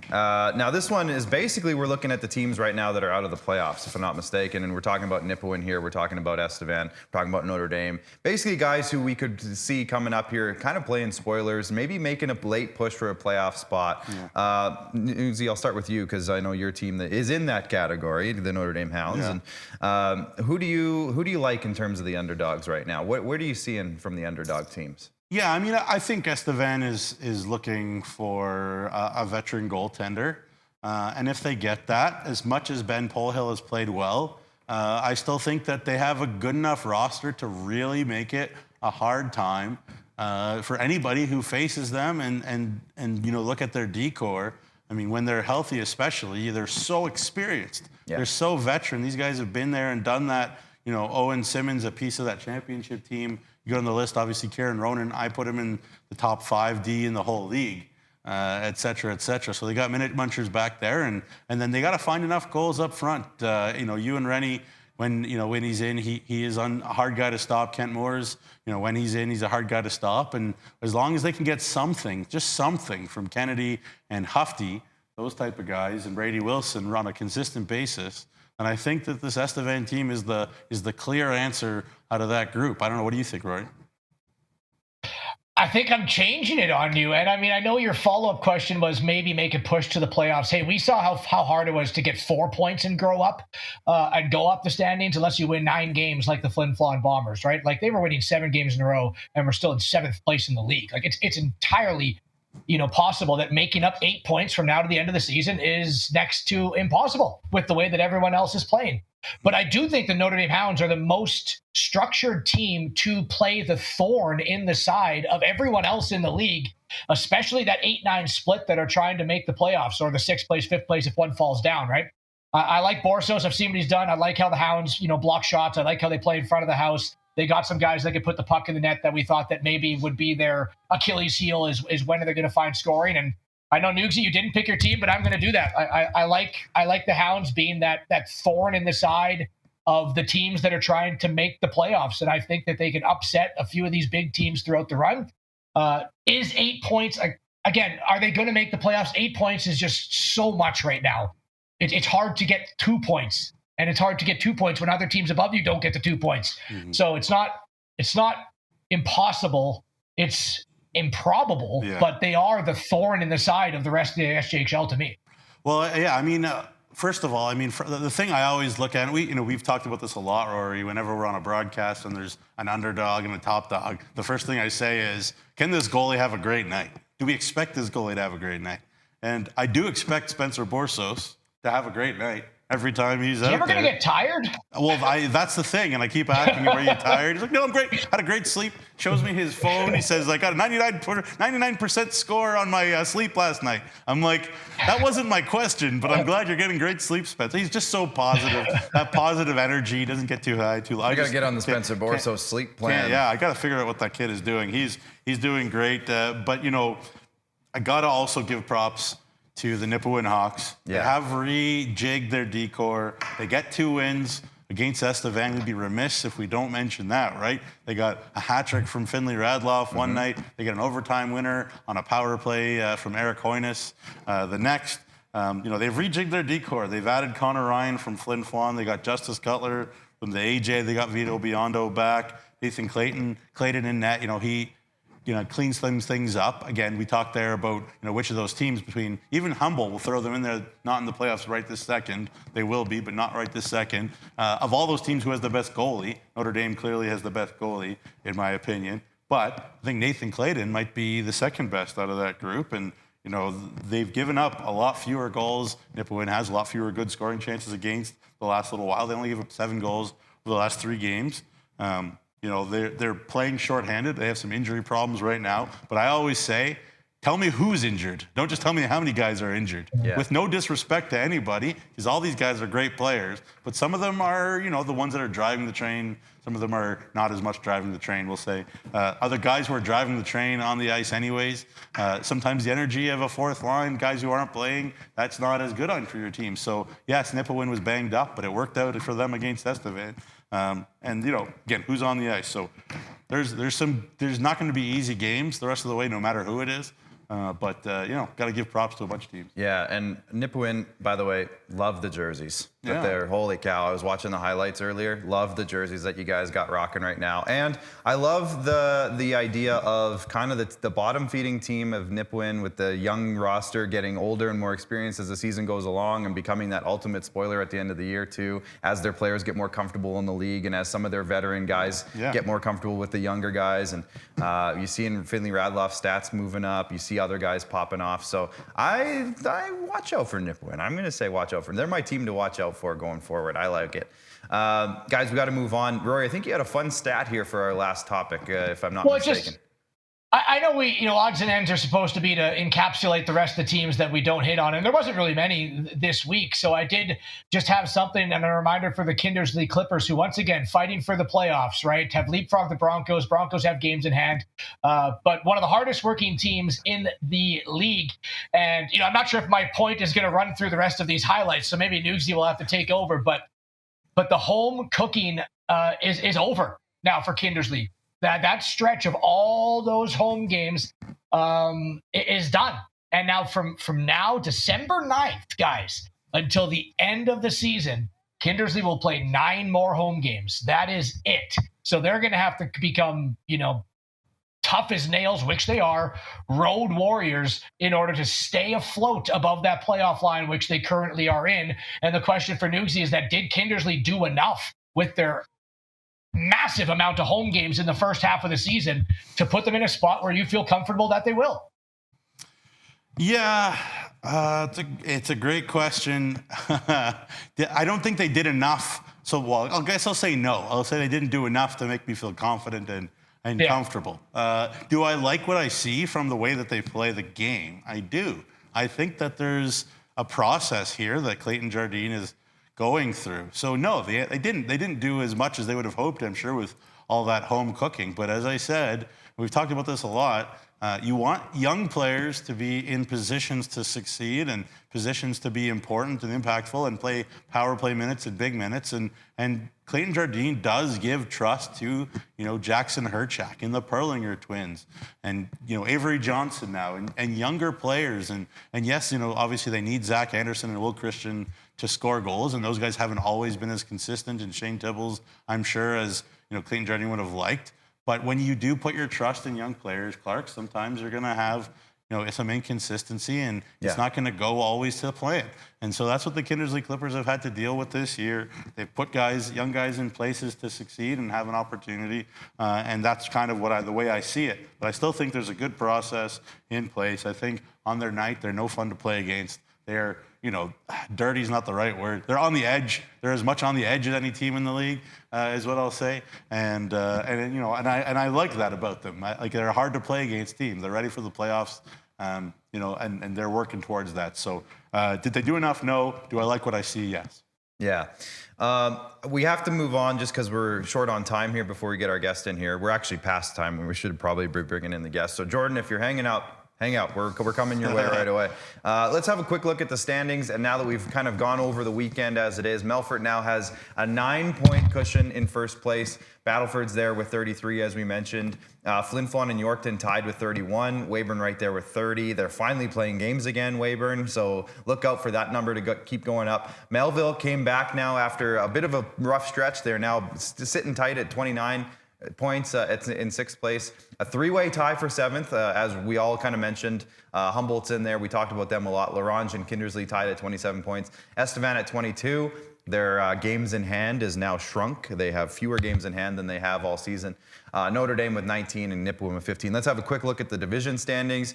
Now, this one is basically we're looking at the teams right now that are out of the playoffs, if I'm not mistaken. And we're talking about Nipawin here. We're talking about Estevan. We're talking about Notre Dame. Basically, guys who we could see coming up here, kind of playing spoilers, maybe making a late push for a playoff spot. Yeah. Uzi, I'll start with you because I know your team that is in that category, the Notre Dame Hounds. Yeah. And who do you like in terms of the underdogs right now? Where do you see in from the underdog teams? Yeah, I mean, I think Estevan is looking for a veteran goaltender. And if they get that, as much as Ben Polhill has played well, I still think that they have a good enough roster to really make it a hard time for anybody who faces them and look at their decor. I mean, when they're healthy especially, they're so experienced. Yeah. They're so veteran. These guys have been there and done that. Owen Simmons, a piece of that championship team. You go on the list, obviously, Kieran Ronan. I put him in the top 5D in the whole league, et cetera, et cetera. So they got minute munchers back there, and then they got to find enough goals up front. Ewan Rennie, when he's in, he is a hard guy to stop. Kent Moores, when he's in, he's a hard guy to stop. And as long as they can get something, just something from Kennedy and Hufty, those type of guys, and Brady Wilson on a consistent basis, and I think that this Estevan team is the clear answer out of that group. I don't know. What do you think, Rory? I think I'm changing it on you. And I mean, I know your follow-up question was maybe make a push to the playoffs. Hey, we saw how hard it was to get 4 points and grow up and go up the standings unless you win 9 games like the Flin Flon Bombers, right? Like they were winning 7 games in a row and we're still in 7th place in the league. Like it's entirely possible that making up 8 points from now to the end of the season is next to impossible with the way that everyone else is playing. But I do think the Notre Dame Hounds are the most structured team to play the thorn in the side of everyone else in the league, especially that 8-9 split that are trying to make the playoffs, or the 6th place, 5th place if one falls down, right? I like Borsos. I've seen what he's done. I like how the Hounds, block shots. I like how they play in front of the house. They got some guys that could put the puck in the net that we thought that maybe would be their Achilles heel is when are they going to find scoring. And I know, Nugsy, you didn't pick your team, but I'm going to do that. I like the Hounds being that thorn in the side of the teams that are trying to make the playoffs. And I think that they can upset a few of these big teams throughout the run. Is 8 points, again, are they going to make the playoffs? 8 points is just so much right now. It's hard to get 2 points. And it's hard to get 2 points when other teams above you don't get the 2 points. Mm-hmm. So it's not impossible. It's improbable, but they are the thorn in the side of the rest of the SJHL to me. Well, yeah, I mean, first of all, I mean, the thing I always look at, and we've talked about this a lot, Rory, whenever we're on a broadcast and there's an underdog and a top dog, the first thing I say is, can this goalie have a great night? Do we expect this goalie to have a great night? And I do expect Spencer Borsos to have a great night every time he's out there. You ever going to get tired? Well, that's the thing. And I keep asking him, are you tired? He's like, no, I'm great. Had a great sleep. Shows me his phone. He says, I got a 99% score on my sleep last night. I'm like, that wasn't my question, but I'm glad you're getting great sleep, Spencer. He's just so positive. That positive energy doesn't get too high, too low. I got to get on the Spencer Borsos sleep plan. Yeah, I got to figure out what that kid is doing. He's doing great. But, I got to also give props to the Nipawin Hawks. Yeah. They have rejigged their decor. They get 2 wins against Estevan. We'd be remiss if we don't mention that, right? They got a hat trick from Finley Radloff one night. They get an overtime winner on a power play from Eric Hoynes. The next, they've rejigged their decor. They've added Connor Ryan from Flin Flon. They got Justice Cutler from the AJ. They got Vito Biondo back. Nathan Clayton in net. He cleans things up. Again, we talked there about, which of those teams between, even Humboldt will throw them in there, not in the playoffs right this second. They will be, but not right this second. Of all those teams, who has the best goalie? Notre Dame clearly has the best goalie, in my opinion. But I think Nathan Clayton might be the second best out of that group. And, they've given up a lot fewer goals. Nipawin has a lot fewer good scoring chances against the last little while. They only gave up 7 goals over the last 3 games. They're playing shorthanded. They have some injury problems right now. But I always say, tell me who's injured. Don't just tell me how many guys are injured. Yeah. With no disrespect to anybody, because all these guys are great players. But some of them are, the ones that are driving the train. Some of them are not as much driving the train, we'll say. Other guys who are driving the train on the ice anyways. Sometimes the energy of a fourth line, guys who aren't playing, that's not as good on for your team. So, yes, Nipawin was banged up, but it worked out for them against Estevan. Again, who's on the ice? So there's not going to be easy games the rest of the way, no matter who it is. But got to give props to a bunch of teams. Yeah, and Nipawin, by the way, love the jerseys. But they're, holy cow, I was watching the highlights earlier. Love the jerseys that you guys got rocking right now. And I love the idea of kind of the bottom-feeding team of Nipawin with the young roster getting older and more experienced as the season goes along and becoming that ultimate spoiler at the end of the year, too, as their players get more comfortable in the league and as some of their veteran guys get more comfortable with the younger guys. And you see in Finley Radloff's stats moving up. You see other guys popping off. So I watch out for Nipawin. I'm going to say watch out for them. They're my team to watch out for going forward. I like it. Guys, we got to move on. Rory, I think you had a fun stat here for our last topic, if I'm not mistaken. I know odds and ends are supposed to be to encapsulate the rest of the teams that we don't hit on, and there wasn't really many this week. So I did just have something and a reminder for the Kindersley Clippers, who once again fighting for the playoffs, right? Have leapfrogged the Broncos. Broncos have games in hand, but one of the hardest working teams in the league. And I'm not sure if my point is going to run through the rest of these highlights, so maybe Nugsy will have to take over. But the home cooking is over now for Kindersley. That stretch of all those home games is done. And now from now, December 9th, guys, until the end of the season, Kindersley will play 9 more home games. That is it. So they're going to have to become, tough as nails, which they are, road warriors in order to stay afloat above that playoff line, which they currently are in. And the question for Nugsy is that did Kindersley do enough with their massive amount of home games in the first half of the season to put them in a spot where you feel comfortable that they will? Yeah, it's a great question. I don't think they did enough. So, I guess I'll say no. I'll say they didn't do enough to make me feel confident and comfortable. Do I like what I see from the way that they play the game? I do. I think that there's a process here that Clayton Jardine is going through. So no, they didn't do as much as they would have hoped, I'm sure, with all that home cooking. But as I said, we've talked about this a lot. You want young players to be in positions to succeed and positions to be important and impactful and play power play minutes and big minutes. And Clayton Jardine does give trust to, Jackson Herchak and the Perlinger twins and, Avery Johnson now and younger players. And yes, obviously they need Zach Anderson and Will Christian to score goals. And those guys haven't always been as consistent. And Shane Tibbles, I'm sure, as, Clayton Jardine would have liked. But when you do put your trust in young players, Clark, sometimes you're going to have, some inconsistency, and it's not going to go always to plan. And so that's what the Kindersley Clippers have had to deal with this year. They've put young guys in places to succeed and have an opportunity, and that's kind of the way I see it. But I still think there's a good process in place. I think on their night, they're no fun to play against. They're, dirty is not the right word. They're on the edge. They're as much on the edge as any team in the league, is what I'll say. And I like that about them. They're hard to play against teams. They're ready for the playoffs, and they're working towards that. So, did they do enough? No. Do I like what I see? Yes. Yeah. We have to move on just because we're short on time here before we get our guest in here. We're actually past time and we should probably be bringing in the guest. So, Jordan, if you're hanging out. Hang out. We're coming your way right away. Let's have a quick look at the standings. And now that we've kind of gone over the weekend as it is, Melfort now has a 9-point cushion in first place. Battleford's there with 33, as we mentioned. Flin Flon and Yorkton tied with 31. Weyburn right there with 30. They're finally playing games again, Weyburn. So look out for that number to keep going up. Melville came back now after a bit of a rough stretch. They're now sitting tight at 29 points in 6th place. A 3-way tie for 7th, as we all kind of mentioned. Humboldt's in there. We talked about them a lot. Larange and Kindersley tied at 27 points. Estevan at 22. Their games in hand is now shrunk. They have fewer games in hand than they have all season. Notre Dame with 19 and Nipawin with 15. Let's have a quick look at the division standings.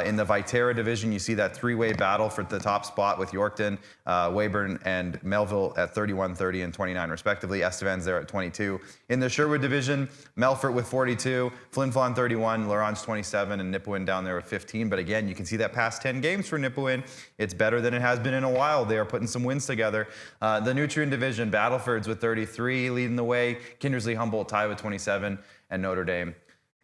In the Viterra division, you see that 3-way battle for the top spot with Yorkton, Weyburn, and Melville at 31, 30, and 29 respectively. Estevan's there at 22. In the Sherwood division, Melfort with 42, Flin Flon 31, Larange 27, and Nipawin down there with 15. But again, you can see that past 10 games for Nipawin, it's better than it has been in a while. They are putting some wins together. The Nutrien division, Battlefords with 33 leading the way. Kindersley Humboldt tie with 27. And Notre Dame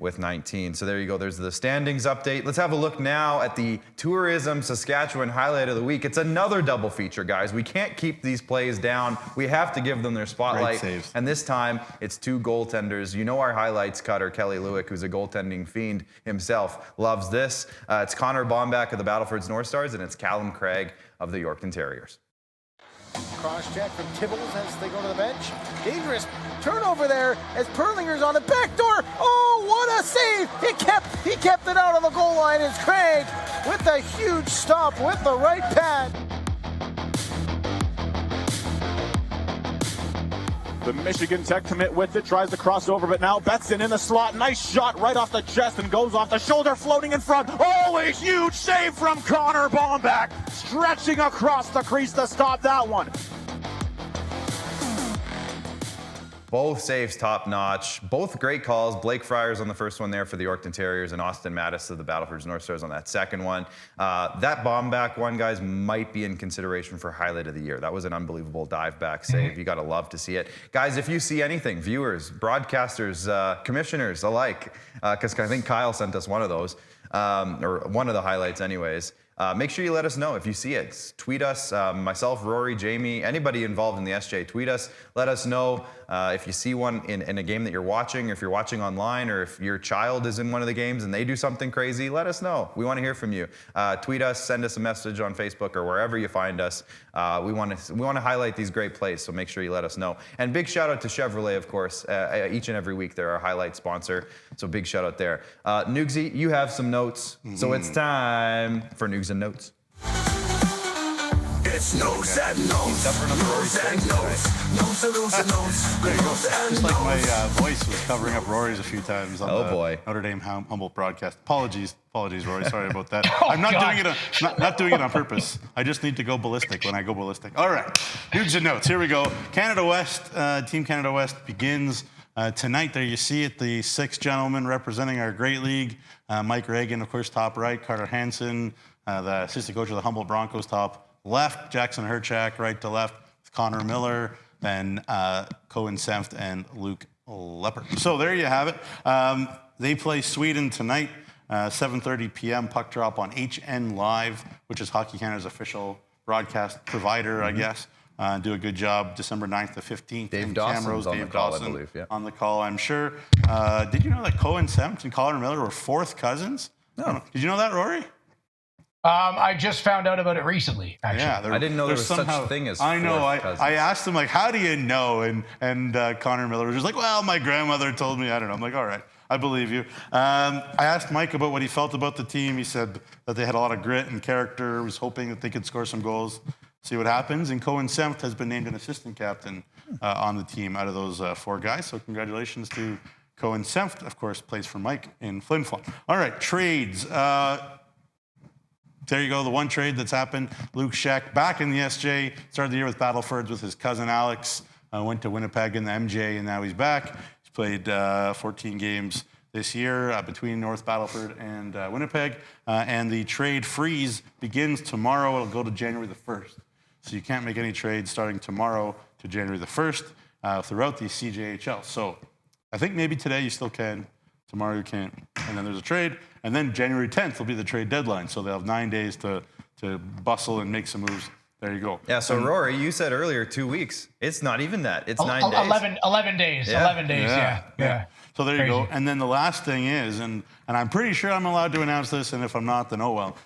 with 19. So there you go. There's the standings update. Let's have a look now at the Tourism Saskatchewan highlight of the week. It's another double feature, guys. We can't keep these plays down. We have to give them their spotlight. saves. And this time, it's two goaltenders. You know our highlights cutter, Kelly Lewick, who's a goaltending fiend himself, loves this. It's Connor Bomback of the Battlefords North Stars, and it's Callum Craig of the Yorkton Terriers. Cross check from Tibbles as they go to the bench. Dangerous turnover there as Perlinger's on the back door. Oh, what a save! He kept it out on the goal line. It's Craig with a huge stop with the right pad. The Michigan Tech commit with it, tries to cross over, but now Betson in the slot. Nice shot right off the chest and goes off the shoulder, floating in front. Oh, a huge save from Connor Bomback, stretching across the crease to stop that one. Both saves top notch. Both great calls. Blake Friars on the first one there for the Yorkton Terriers, and Austin Mattis of the Battlefords North Stars on that second one. That bomb back one, guys, might be in consideration for highlight of the year. That was an unbelievable dive back save. You got to love to see it. Guys, if you see anything, viewers, broadcasters, commissioners alike, because I think Kyle sent us one of those, or one of the highlights anyways. Make sure you let us know if you see it. Tweet us, myself, Rory, Jamie, anybody involved in the SJ, tweet us. Let us know if you see one in a game that you're watching, or if you're watching online, or if your child is in one of the games and they do something crazy, let us know. We want to hear from you. Tweet us, send us a message on Facebook or wherever you find us. We want to highlight these great plays, so make sure you let us know. And big shout out to Chevrolet, of course. Each and every week they're our highlight sponsor, so big shout out there. Nugsy, you have some notes, so it's time for Nugs and Notes. It's Notes and Notes. Notes and Notes. Notes and Notes and Notes. Just like my voice was covering up Rory's a few times on the Notre Dame Humboldt broadcast. Apologies, Rory. Sorry about that. I'm not doing it. Not doing it on purpose. I just need to go ballistic when I go ballistic. All right, Nugs and Notes. Here we go. Canada West, Team Canada West begins tonight. There you see it. The 6 gentlemen representing our great league. Mike Reagan, of course, top right. Carter Hansen, the assistant coach of the Humboldt Broncos, top left. Jackson Herchak, right to left. Connor Miller, then Cohen Senft and Luke Leppert. So there you have it. They play Sweden tonight, 7:30 p.m. puck drop on HN Live, which is Hockey Canada's official broadcast provider, I guess. Do a good job. December 9th to 15th. Dave Dawson's on the call, I Dawson believe. Yeah. on the call, I'm sure. Did you know that Cohen Senft and Connor Miller were 4th cousins? No. Did you know that, Rory? I just found out about it recently, actually. Yeah, I didn't know there was such a thing as I know. 4th cousins. I asked him, like, how do you know? And Connor Miller was just like, well, my grandmother told me. I don't know. I'm like, all right, I believe you. I asked Mike about what he felt about the team. He said that they had a lot of grit and character. Was hoping that they could score some goals. See what happens. And Cohen Senft has been named an assistant captain on the team out of those 4 guys. So congratulations to Cohen Senft. Of course, plays for Mike in Flin Flon. All right, trades. There you go, the one trade that's happened. Luke Scheck back in the SJ, started the year with Battlefords with his cousin Alex, went to Winnipeg in the MJ, and now he's back. He's played 14 games this year between North Battleford and Winnipeg. And the trade freeze begins tomorrow. It'll go to January the 1st. So you can't make any trades starting tomorrow to January the 1st throughout the CJHL. So I think maybe today you still can. Tomorrow you can't. And then there's a trade. And then January 10th will be the trade deadline. So they'll have 9 days to bustle and make some moves. There you go. Yeah, so Rory, you said earlier 2 weeks. It's not even that. It's 9 days. 11 days. Yeah. 11 days, yeah. So there you go. And then the last thing is, and I'm pretty sure I'm allowed to announce this, and if I'm not, then oh well.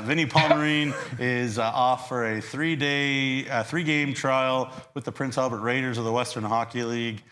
Vinny Palmerine is off for a 3-game trial with the Prince Albert Raiders of the Western Hockey League.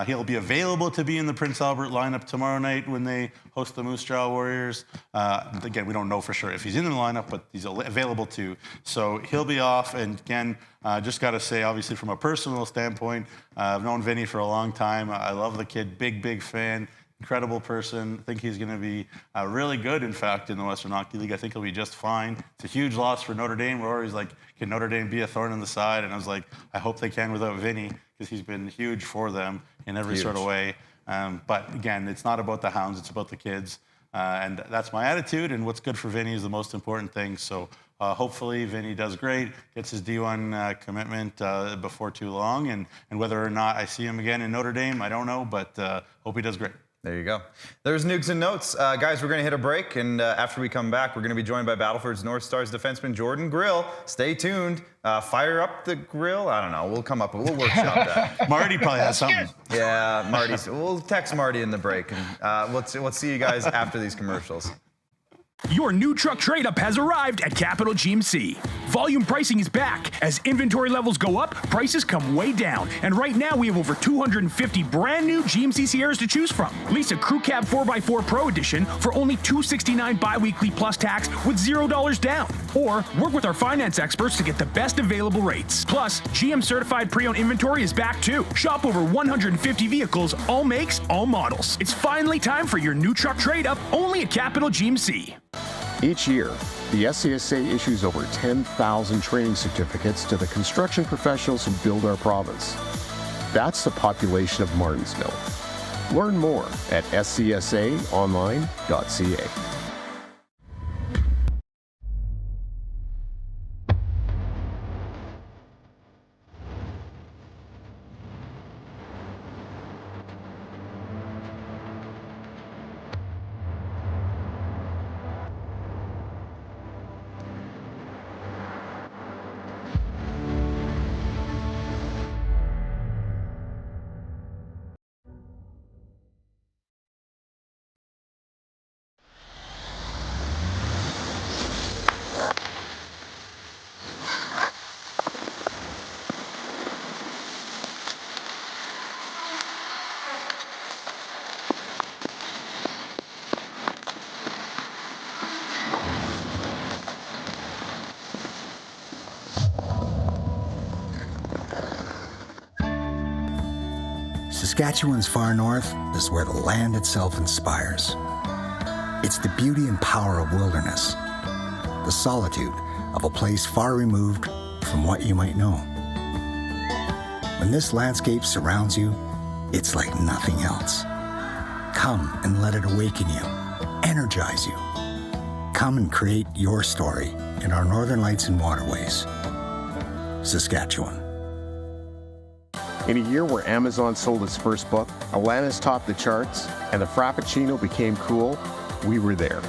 He'll be available to be in the Prince Albert lineup tomorrow night when they host the Moose Jaw Warriors. Again, we don't know for sure if he's in the lineup, but he's available too. So he'll be off. And again, just got to say, obviously, from a personal standpoint, I've known Vinny for a long time. I love the kid, big fan. Incredible person. I think he's going to be really good, in fact, in the Western Hockey League. I think he'll be just fine. It's a huge loss for Notre Dame. Rory's like, can Notre Dame be a thorn in the side? And I was like, I hope they can without Vinny, because he's been huge for them in every sort of way. But again, it's not about the Hounds, it's about the kids. And that's my attitude, and what's good for Vinny is the most important thing. So hopefully Vinny does great, gets his D1 commitment before too long. And whether or not I see him again in Notre Dame, I don't know, but hope he does great. There you go. There's Nukes and Notes. Guys, we're going to hit a break, and after we come back, we're going to be joined by Battlefords North Stars defenseman Jordan Grill. Stay tuned. Fire up the grill. I don't know. We'll workshop that. Marty probably has something. Yeah, we'll text Marty in the break, and we'll see you guys after these commercials. Your new truck trade-up has arrived at Capital GMC. Volume pricing is back. As inventory levels go up, prices come way down. And right now, we have over 250 brand new GMC Sierras to choose from. Lease a Crew Cab 4x4 Pro Edition for only $269 bi-weekly plus tax with $0 down. Or work with our finance experts to get the best available rates. Plus, GM certified pre-owned inventory is back too. Shop over 150 vehicles, all makes, all models. It's finally time for your new truck trade-up, only at Capital GMC. Each year, the SCSA issues over 10,000 training certificates to the construction professionals who build our province. That's the population of Martinsville. Learn more at scsaonline.ca. Saskatchewan's far north is where the land itself inspires. It's the beauty and power of wilderness, the solitude of a place far removed from what you might know. When this landscape surrounds you, it's like nothing else. Come and let it awaken you, energize you. Come and create your story in our Northern Lights and Waterways. Saskatchewan. In a year where Amazon sold its first book, Alanis topped the charts, and the Frappuccino became cool, we were there.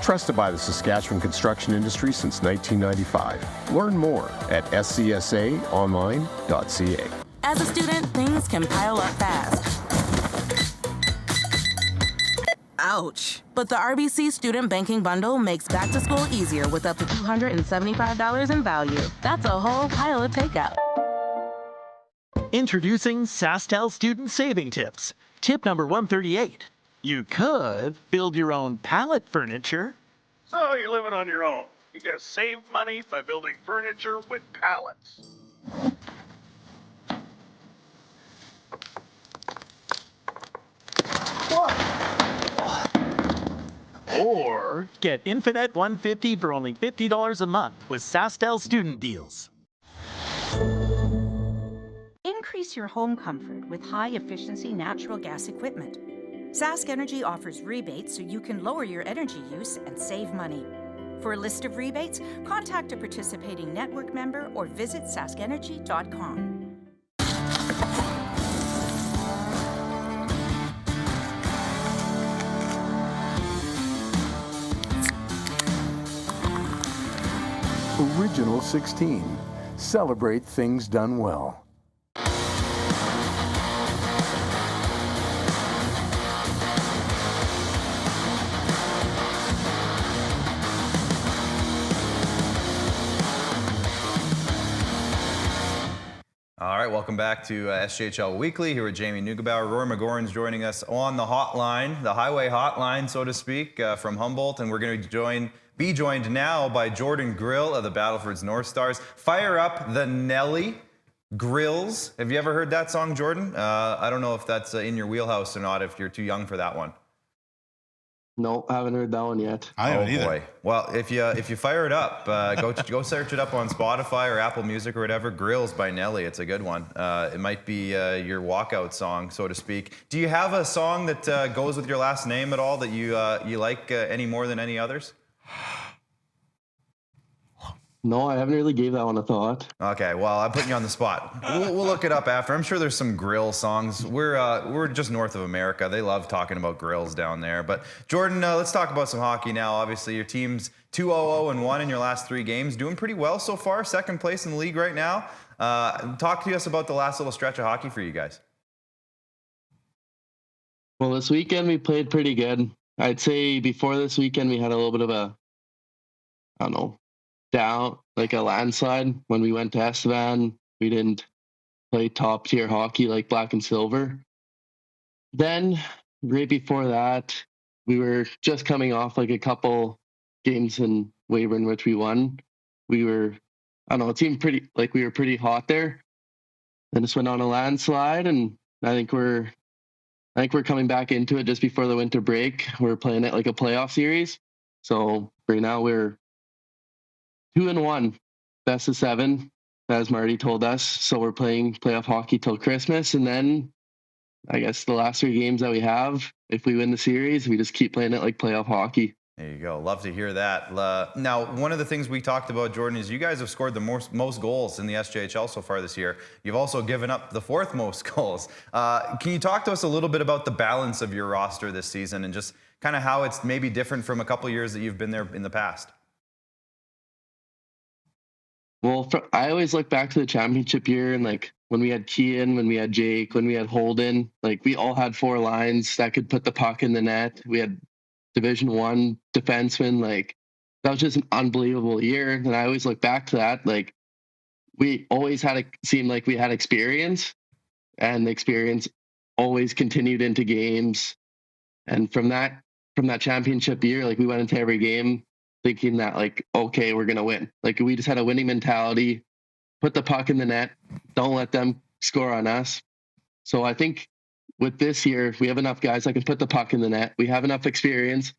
Trusted by the Saskatchewan construction industry since 1995. Learn more at scsaonline.ca. As a student, things can pile up fast. Ouch. But the RBC Student Banking Bundle makes back to school easier with up to $275 in value. That's a whole pile of takeout. Introducing SaskTel Student Saving Tips. Tip number 138. You could build your own pallet furniture. So you're living on your own. You can save money by building furniture with pallets. Or get Infinite 150 for only $50 a month with SaskTel Student Deals. Increase your home comfort with high-efficiency natural gas equipment. Sask Energy offers rebates so you can lower your energy use and save money. For a list of rebates, contact a participating network member or visit saskenergy.com. Original 16. Celebrate things done well. All right, welcome back to SJHL Weekly here with Jamie Neugebauer. Rory McGouran's joining us on the hotline, the highway hotline, so to speak, from Humboldt, and we're going to be joined now by Jordan Grill of the Battlefords North Stars. Fire up the Nelly Grills. Have you ever heard that song, Jordan? I don't know if that's in your wheelhouse or not, if you're too young for that one. Nope, haven't heard that one yet. I haven't either. Boy. Well, if you fire it up, go search it up on Spotify or Apple Music or whatever. Grills by Nelly, it's a good one. It might be your walkout song, so to speak. Do you have a song that goes with your last name at all that you like any more than any others? No, I haven't really gave that one a thought. Okay, well, I'm putting you on the spot. We'll look it up after. I'm sure there's some grill songs. We're just north of America. They love talking about grills down there. But Jordan, let's talk about some hockey now. Obviously, your team's 2-0-1 in your last 3 games, doing pretty well so far. Second place in the league right now. Talk to us about the last little stretch of hockey for you guys. Well, this weekend we played pretty good. I'd say before this weekend we had a little bit of a, I don't know, down, like a landslide when we went to Estevan. We didn't play top tier hockey like Black and Silver. Then right before that, we were just coming off like a couple games in Weyburn, which we won. We were, I don't know, it seemed pretty, like we were pretty hot there. Then just went on a landslide, and I think we're coming back into it just before the winter break. We're playing it like a playoff series. So right now we're 2-1, best of 7, as Marty told us. So we're playing playoff hockey till Christmas, and then I guess the last 3 games that we have, if we win the series, we just keep playing it like playoff hockey. There you go. Love to hear that. Now, one of the things we talked about, Jordan, is you guys have scored the most goals in the SJHL so far this year. You've also given up the 4th most goals. Can you talk to us a little bit about the balance of your roster this season and just kind of how it's maybe different from a couple years that you've been there in the past? Well, I always look back to the championship year, and like when we had Kean, when we had Jake, when we had Holden, like we all had 4 lines that could put the puck in the net. We had Division I defensemen. Like that was just an unbelievable year. And I always look back to that. Like we always seemed like we had experience, and the experience always continued into games. And from that championship year, like we went into every game thinking that like, okay, we're going to win. Like we just had a winning mentality, put the puck in the net, don't let them score on us. So I think with this year, we have enough guys that can put the puck in the net. We have enough experience,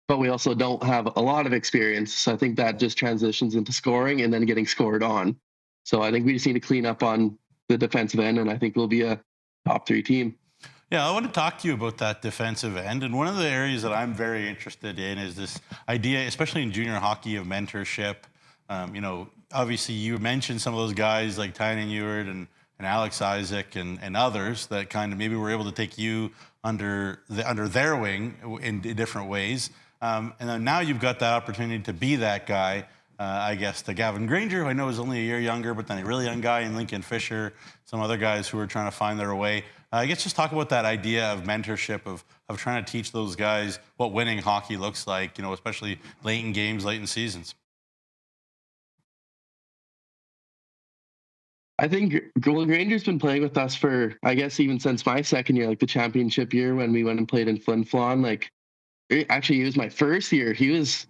but we also don't have a lot of experience. So I think that just transitions into scoring and then getting scored on. So I think we just need to clean up on the defensive end, and I think we'll be a top 3 team. Yeah, I want to talk to you about that defensive end. And one of the areas that I'm very interested in is this idea, especially in junior hockey, of mentorship. Obviously you mentioned some of those guys like Tynan Ewart and Alex Isaac and others that kind of maybe were able to take you under their wing in different ways. And then now you've got that opportunity to be that guy, I guess, to Gavin Granger, who I know is only a year younger, but then a really young guy in Lincoln Fisher, some other guys who are trying to find their way. I guess just talk about that idea of mentorship, of trying to teach those guys what winning hockey looks like, especially late in games, late in seasons. I think Granger's been playing with us for, I guess, even since my second year, like the championship year when we went and played in Flin Flon. Like, actually, it was my first year. He'd have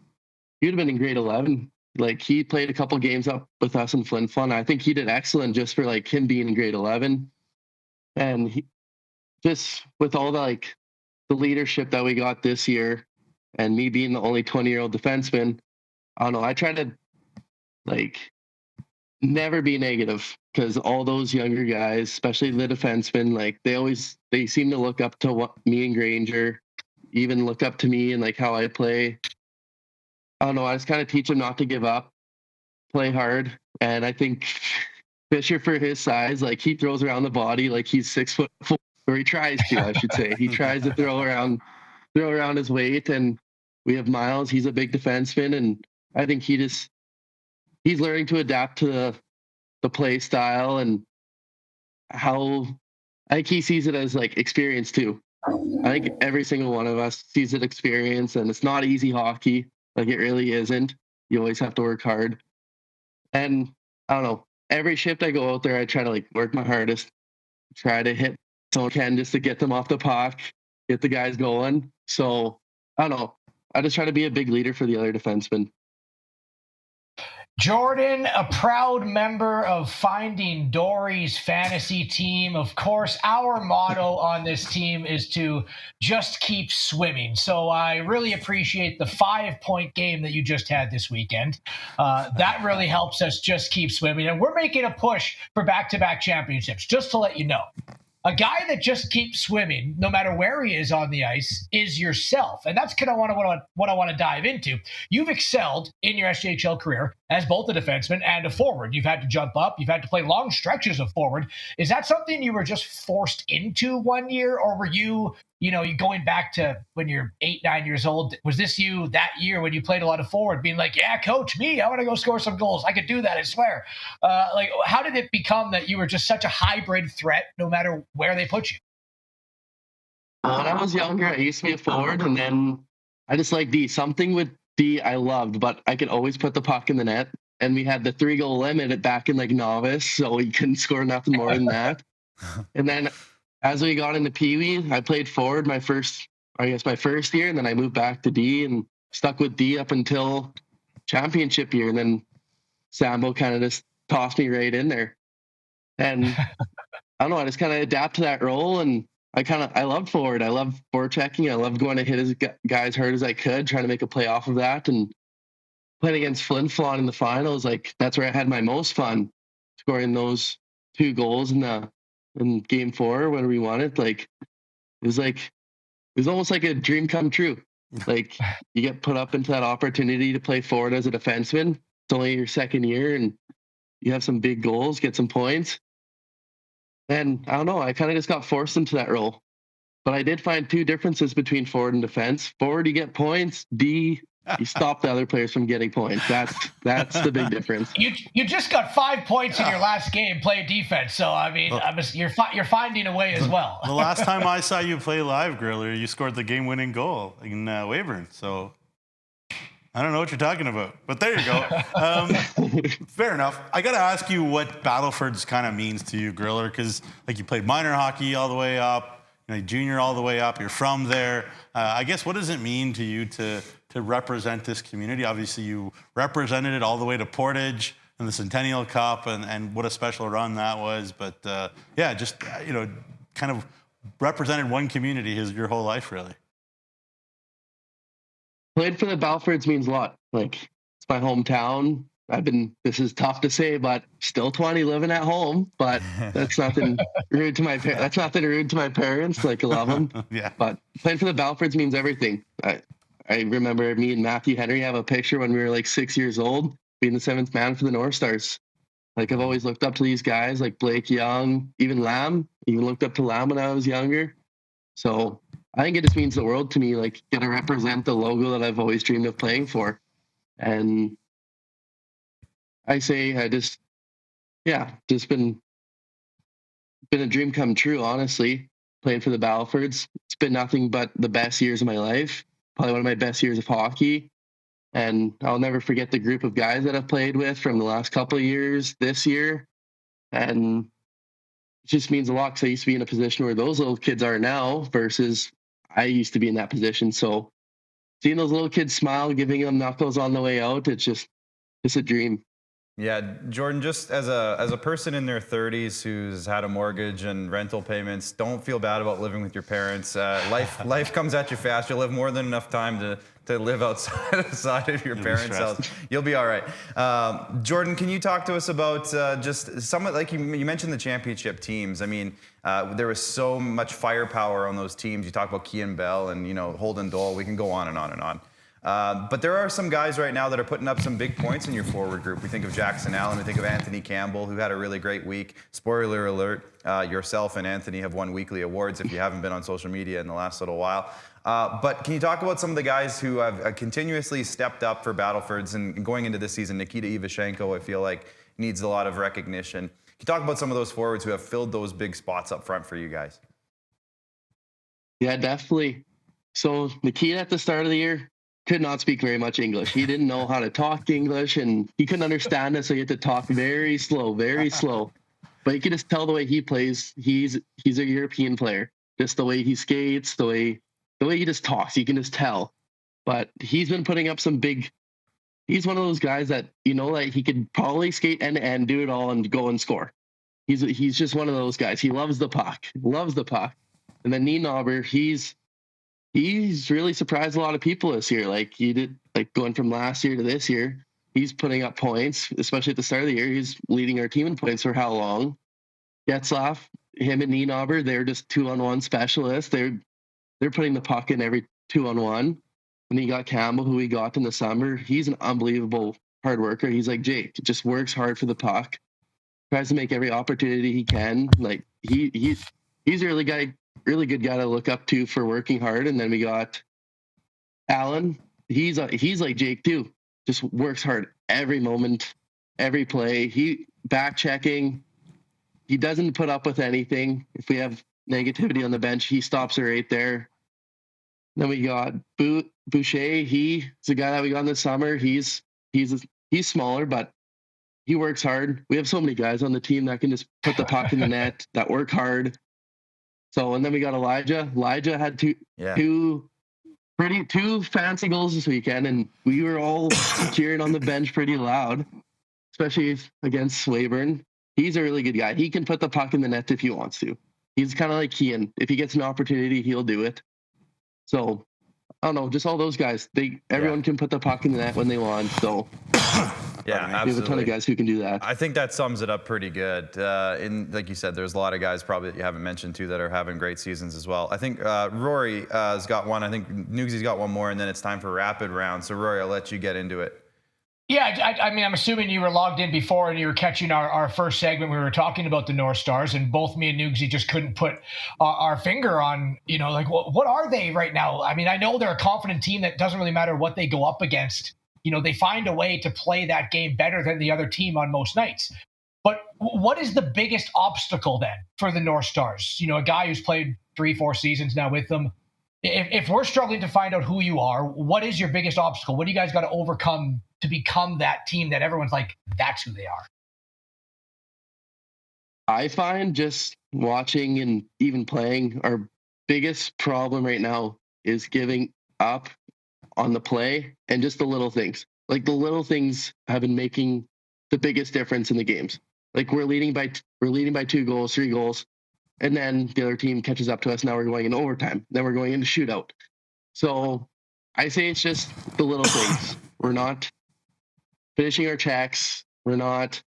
been in grade 11. Like, he played a couple games up with us in Flin Flon. I think he did excellent just for like him being in grade 11. And he, just with all the leadership that we got this year, and me being the only 20-year-old defenseman, I don't know. I try to never be negative, because all those younger guys, especially the defensemen, they seem to look up to me and Granger, even look up to me and like how I play. I don't know. I just kind of teach them not to give up, play hard. And I think Fisher, for his size, like he throws around the body like he's 6'4", or he tries to, I should say. He tries to throw around his weight. And we have Miles. He's a big defenseman, and I think he's learning to adapt to the play style, and how I think he sees it as like experience too. I think every single one of us sees it experience, and it's not easy hockey. Like, it really isn't. You always have to work hard. And I don't know, every shift I go out there, I try to work my hardest, try to hit someone can just to get them off the puck, get the guys going. So I don't know. I just try to be a big leader for the other defensemen. Jordan, a proud member of Finding Dory's fantasy team. Of course, our motto on this team is to just keep swimming. So I really appreciate the 5-point game that you just had this weekend. That really helps us just keep swimming. And we're making a push for back-to-back championships, just to let you know. a guy that just keeps swimming, no matter where he is on the ice, is yourself. And that's kind of what I want to dive into. You've excelled in your SJHL career as both a defenseman and a forward. You've had to jump up. You've had to play long stretches of forward. Is that something you were just forced into one year, or were you going back to when you're 8, 9 years old? Was this you that year when you played a lot of forward, being like, yeah, coach, I want to go score some goals. I could do that, I swear. How did it become that you were just such a hybrid threat no matter where they put you? When I was younger, I used to be a forward, and then I just like D. Something with D I loved, but I could always put the puck in the net. And we had the 3-goal limit back in novice, so we couldn't score nothing more than that. And then as we got into Pee Wee, I played forward my first year, and then I moved back to D and stuck with D up until championship year. And then Sambo kind of just tossed me right in there. And I don't know, I just kind of adapt to that role. And I loved forward. I loved forechecking. I loved going to hit as guys hard as I could, trying to make a play off of that. And playing against Flin Flon in the finals, that's where I had my most fun, scoring those 2 goals in game 4 when we won it. It was almost like a dream come true. You get put up into that opportunity to play forward as a defenseman. It's only your second year, and you have some big goals, get some points. And I don't know, I kind of just got forced into that role. But I did find 2 differences between forward and defense. Forward, you get points. D, you stop the other players from getting points. That's the big difference. You just got 5 points in your last game playing defense. So you're finding a way as well. The last time I saw you play live, Griller, you scored the game-winning goal in Weyburn. So I don't know what you're talking about, but there you go. Fair enough. I got to ask you what Battlefords kind of means to you, Griller, because you played minor hockey all the way up, junior all the way up. You're from there. I guess what does it mean to you to represent this community? Obviously, you represented it all the way to Portage and the Centennial Cup, and what a special run that was. But kind of represented one community your whole life, really. Played for the Battlefords means a lot. It's my hometown. This is tough to say, but still 20 living at home. But that's nothing rude to my parents. That's nothing rude to my parents. I love them. Yeah. But playing for the Battlefords means everything. I remember me and Matthew Henry have a picture when we were 6 years old, being the 7th man for the North Stars. I've always looked up to these guys like Blake Young, even Lamb. Even looked up to Lamb when I was younger. So I think it just means the world to me, get to represent the logo that I've always dreamed of playing for. And I say just been a dream come true, honestly, playing for the Battlefords. It's been nothing but the best years of my life, probably one of my best years of hockey. And I'll never forget the group of guys that I've played with from the last couple of years, this year. And it just means a lot because I used to be in a position where those little kids are now versus I used to be in that position. So seeing those little kids smile, giving them knuckles on the way out, it's a dream. Yeah, Jordan, just as a person in their 30s who's had a mortgage and rental payments, don't feel bad about living with your parents. Life comes at you fast. You'll have more than enough time to live outside of your parents' house. You'll be all right. Jordan, can you talk to us about just some of, you mentioned the championship teams. There was so much firepower on those teams. You talk about Kean Bell and Holden Dole. We can go on and on and on. But there are some guys right now that are putting up some big points in your forward group. We think of Jackson Allen. We think of Anthony Campbell, who had a really great week. Spoiler alert, yourself and Anthony have won weekly awards if you haven't been on social media in the last little while. But can you talk about some of the guys who have continuously stepped up for Battlefords and going into this season? Nikita Ivashenko, I feel like, needs a lot of recognition. Can you talk about some of those forwards who have filled those big spots up front for you guys? Yeah, definitely. So Nikita at the start of the year could not speak very much English. He didn't know how to talk English, and he couldn't understand it, so he had to talk very slow. But you can just tell the way he plays. He's a European player. Just the way he skates, the way he just talks, you can just tell. But he's been putting up some big. He's one of those guys that he could probably skate end to end, do it all, and go and score. He's just one of those guys. He loves the puck. And then Neugebauer, he's really surprised a lot of people this year. He did, going from last year to this year, he's putting up points, especially at the start of the year. He's leading our team in points for how long? Getzlaff, him and Neugebauer, they're just 2-on-1 specialists. They're putting the puck in every 2-on-1. And then you got Campbell, who we got in the summer. He's an unbelievable hard worker. He's like Jake, just works hard for the puck, tries to make every opportunity he can. Like he's a really good guy to look up to for working hard. And then we got Allen. He's like Jake too. Just works hard every moment, every play. He back checking. He doesn't put up with anything. If we have negativity on the bench, he stops it right there. Then we got Boucher. He's a guy that we got in the summer. He's smaller, but he works hard. We have so many guys on the team that can just put the puck in the net, that work hard. So, and then we got Elijah. Elijah had two fancy goals this weekend, and we were all cheering on the bench pretty loud, especially against Swayburn. He's a really good guy. He can put the puck in the net if he wants to. He's kind of like Kean. If he gets an opportunity, he'll do it. So, I don't know, just all those guys. Everyone can put the puck in the net when they want. So, yeah, absolutely. We have a ton of guys who can do that. I think that sums it up pretty good. Like you said, there's a lot of guys probably that you haven't mentioned too that are having great seasons as well. I think Rory has got one. I think Nugsy's got one more, and then it's time for rapid round. So Rory, I'll let you get into it. Yeah, I mean, I'm assuming you were logged in before and you were catching our first segment. We were talking about the North Stars, and both me and Nugsy just couldn't put our finger on, like, what are they right now? I mean, I know they're a confident team that doesn't really matter what they go up against. They find a way to play that game better than the other team on most nights. But what is the biggest obstacle then for the North Stars? A guy who's played 3-4 seasons now with them. If we're struggling to find out who you are, what is your biggest obstacle? What do you guys got to overcome to become that team that everyone's like, that's who they are? I find just watching and even playing, our biggest problem right now is giving up on the play and just the little things. Like the little things have been making the biggest difference in the games. Like we're leading by 2 goals, 3 goals. And then the other team catches up to us. Now we're going into overtime. Then we're going into shootout. So I say it's just the little things. We're not finishing our checks. We're not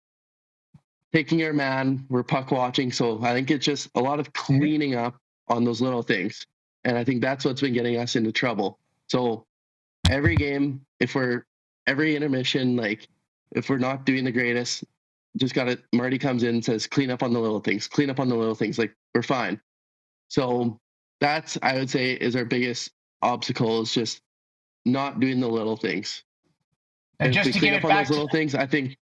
taking our man. We're puck watching. So I think it's just a lot of cleaning up on those little things. And I think that's what's been getting us into trouble. So every game, every intermission, like if we're not doing the greatest, Marty comes in and says, clean up on the little things, like we're fine. So that's, I would say, is our biggest obstacle, is just not doing the little things. And just to get it back to those little things, I think.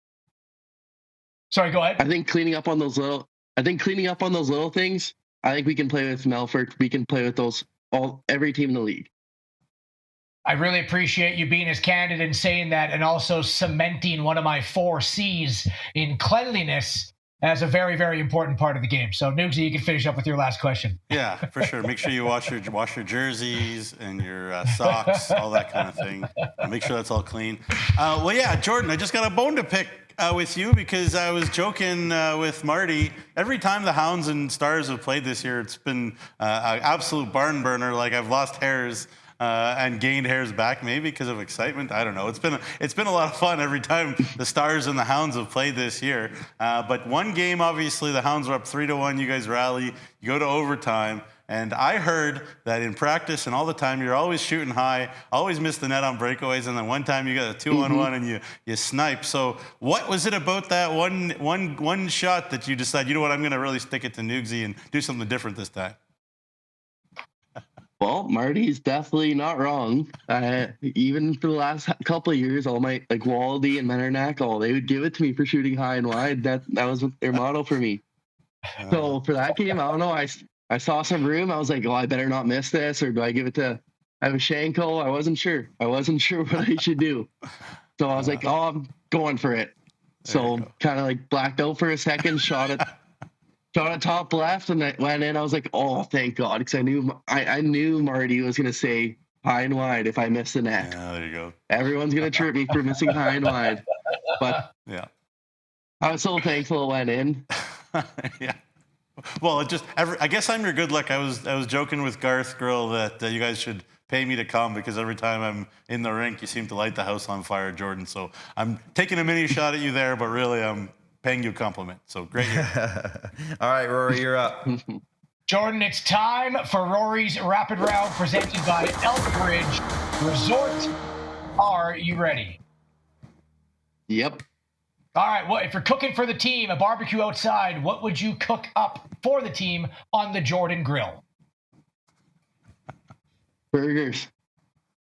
Sorry, go ahead. I think cleaning up on those little things, I think we can play with Melfort. We can play with every team in the league. I really appreciate you being as candid and saying that, and also cementing one of my 4 C's in cleanliness as a very, very important part of the game. So, Nugsy, you can finish up with your last question. Yeah, for sure. Make sure you wash your jerseys and your socks, all that kind of thing. Make sure that's all clean. Well, yeah, Jordan, I just got a bone to pick with you, because I was joking with Marty. Every time the Hounds and Stars have played this year, it's been an absolute barn burner. Like, I've lost hairs and gained hairs back, maybe because of excitement. I don't know. It's been a lot of fun every time the Stars and the Hounds have played this year. But one game, obviously, the Hounds were up 3-1. You guys rally. You go to overtime. And I heard that in practice and all the time, you're always shooting high, always miss the net on breakaways, and then one time you got a 2-on-1 and you snipe. So what was it about that one shot that you decided, you know what, I'm going to really stick it to Nugsy and do something different this time? Well, Marty's definitely not wrong. Even for the last couple of years, all my, like, Waldy and Menarnak, they would give it to me for shooting high and wide. That was their motto for me. So for that game, I don't know. I saw some room. I was like, I better not miss this, or do I give it to Ivashenko? I wasn't sure. What I should do. So I was like, I'm going for it. So kind of like blacked out for a second, shot it top left, and I went in. I was like, oh, thank God, because I knew Marty was going to say high and wide if I missed the net. Yeah, there you go. Everyone's going to trip me for missing high and wide. But yeah, I was so thankful it went in. Yeah. Well, I guess I'm your good luck. I was joking with Garth Grill that you guys should pay me to come, because every time I'm in the rink, you seem to light the house on fire, Jordan. So I'm taking a mini shot at you there, but really I'm paying you a compliment. So great year. All right, Rory, you're up. Jordan, it's time for Rory's Rapid Round presented by Elkridge Resort. Are you ready? Yep. All right, well, if you're cooking for the team, a barbecue outside, what would you cook up for the team on the Jordan Grill? Burgers.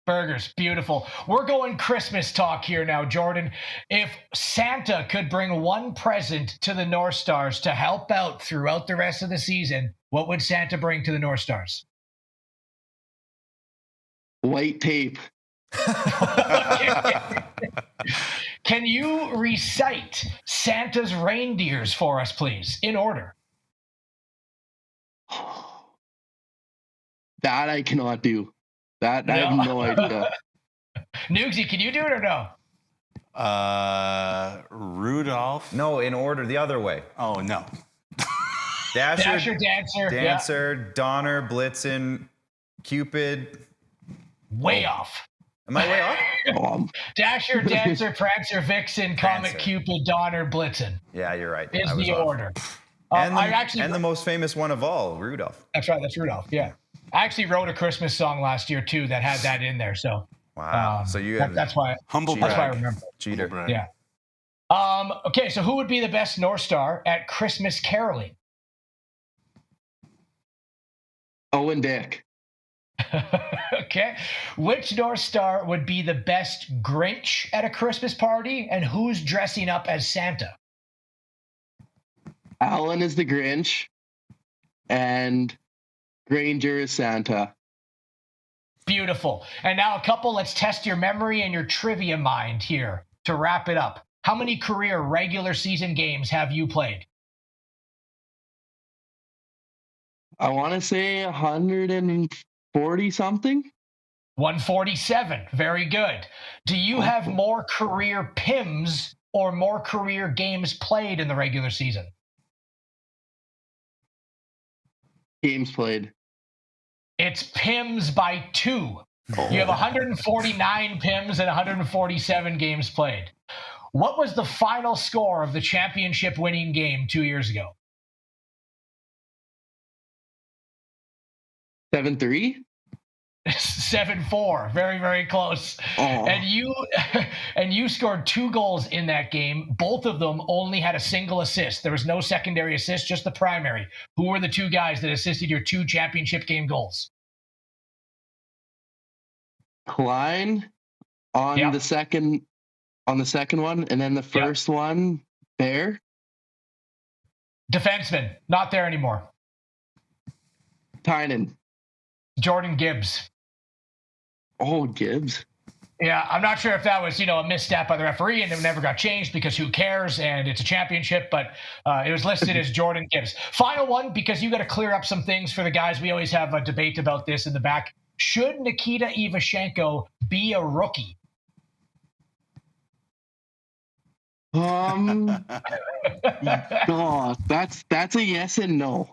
Burgers, beautiful. We're going Christmas talk here now, Jordan. If Santa could bring one present to the North Stars to help out throughout the rest of the season, what would Santa bring to the North Stars? White tape. Can you recite Santa's reindeers for us, please, in order? That I cannot do. That I have no idea. Nugsy, can you do it or no? Rudolph. No, in order, the other way. Oh, no. Dasher, Dancer, Donner, Blitzen, Cupid. Way off. Am I way off? Dasher, Dancer, Prancer, Vixen, Comet, Cupid, Donner, Blitzen. Yeah, you're right. Is I was the off. order. And the most famous one of all, Rudolph. That's right. That's Rudolph. Yeah. I actually wrote a Christmas song last year too that had that in there. So wow. So you have that's why Humboldt. That's why I remember. Cheater. Yeah. Okay. So who would be the best North Star at Christmas caroling? Owen Dick. Okay. Which North Star would be the best Grinch at a Christmas party, and who's dressing up as Santa? Alan is the Grinch, and Granger is Santa. Beautiful. And now let's test your memory and your trivia mind here to wrap it up. How many career regular season games have you played? I want to say 140 something. 147. Very good. Do you have more career PIMs or more career games played in the regular season? Games played. It's PIMs by 2. You have 149 PIMs and 147 games played. What was the final score of the championship winning game 2 years ago? 7-3? 7-4. Very, very close. And you scored 2 goals in that game. Both of them only had a single assist. There was no secondary assist, just the primary. Who were the 2 guys that assisted your 2 championship game goals? Klein on the second one, and then the first one there. Defenseman, not there anymore. Tynan. Jordan Gibbs. Oh, Gibbs. Yeah, I'm not sure if that was, a misstep by the referee and it never got changed because who cares, and it's a championship, but it was listed as Jordan Gibbs. Final one, because you got to clear up some things for the guys. We always have a debate about this in the back. Should Nikita Ivashenko be a rookie? God, that's a yes and no.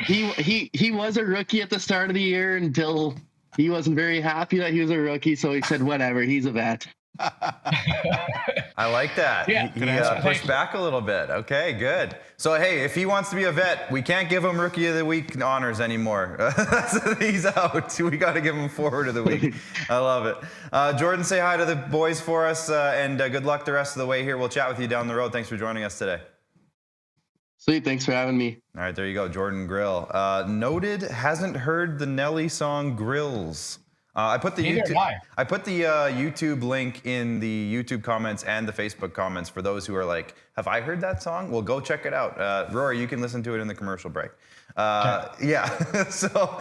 He was a rookie at the start of the year until he wasn't very happy that he was a rookie, so he said, whatever, he's a vet. I like that. Yeah. He pushed back a little bit. Okay, good. So, hey, if he wants to be a vet, we can't give him Rookie of the Week honors anymore. He's out. We got to give him Forward of the Week. I love it. Jordan, say hi to the boys for us, and good luck the rest of the way here. We'll chat with you down the road. Thanks for joining us today. Sweet, thanks for having me. All right, there you go, Jordan Grill. Noted hasn't heard the Nelly song Grills. I put the YouTube link in the YouTube comments and the Facebook comments for those who are like, have I heard that song? Well, go check it out. Rory, you can listen to it in the commercial break. Yeah. So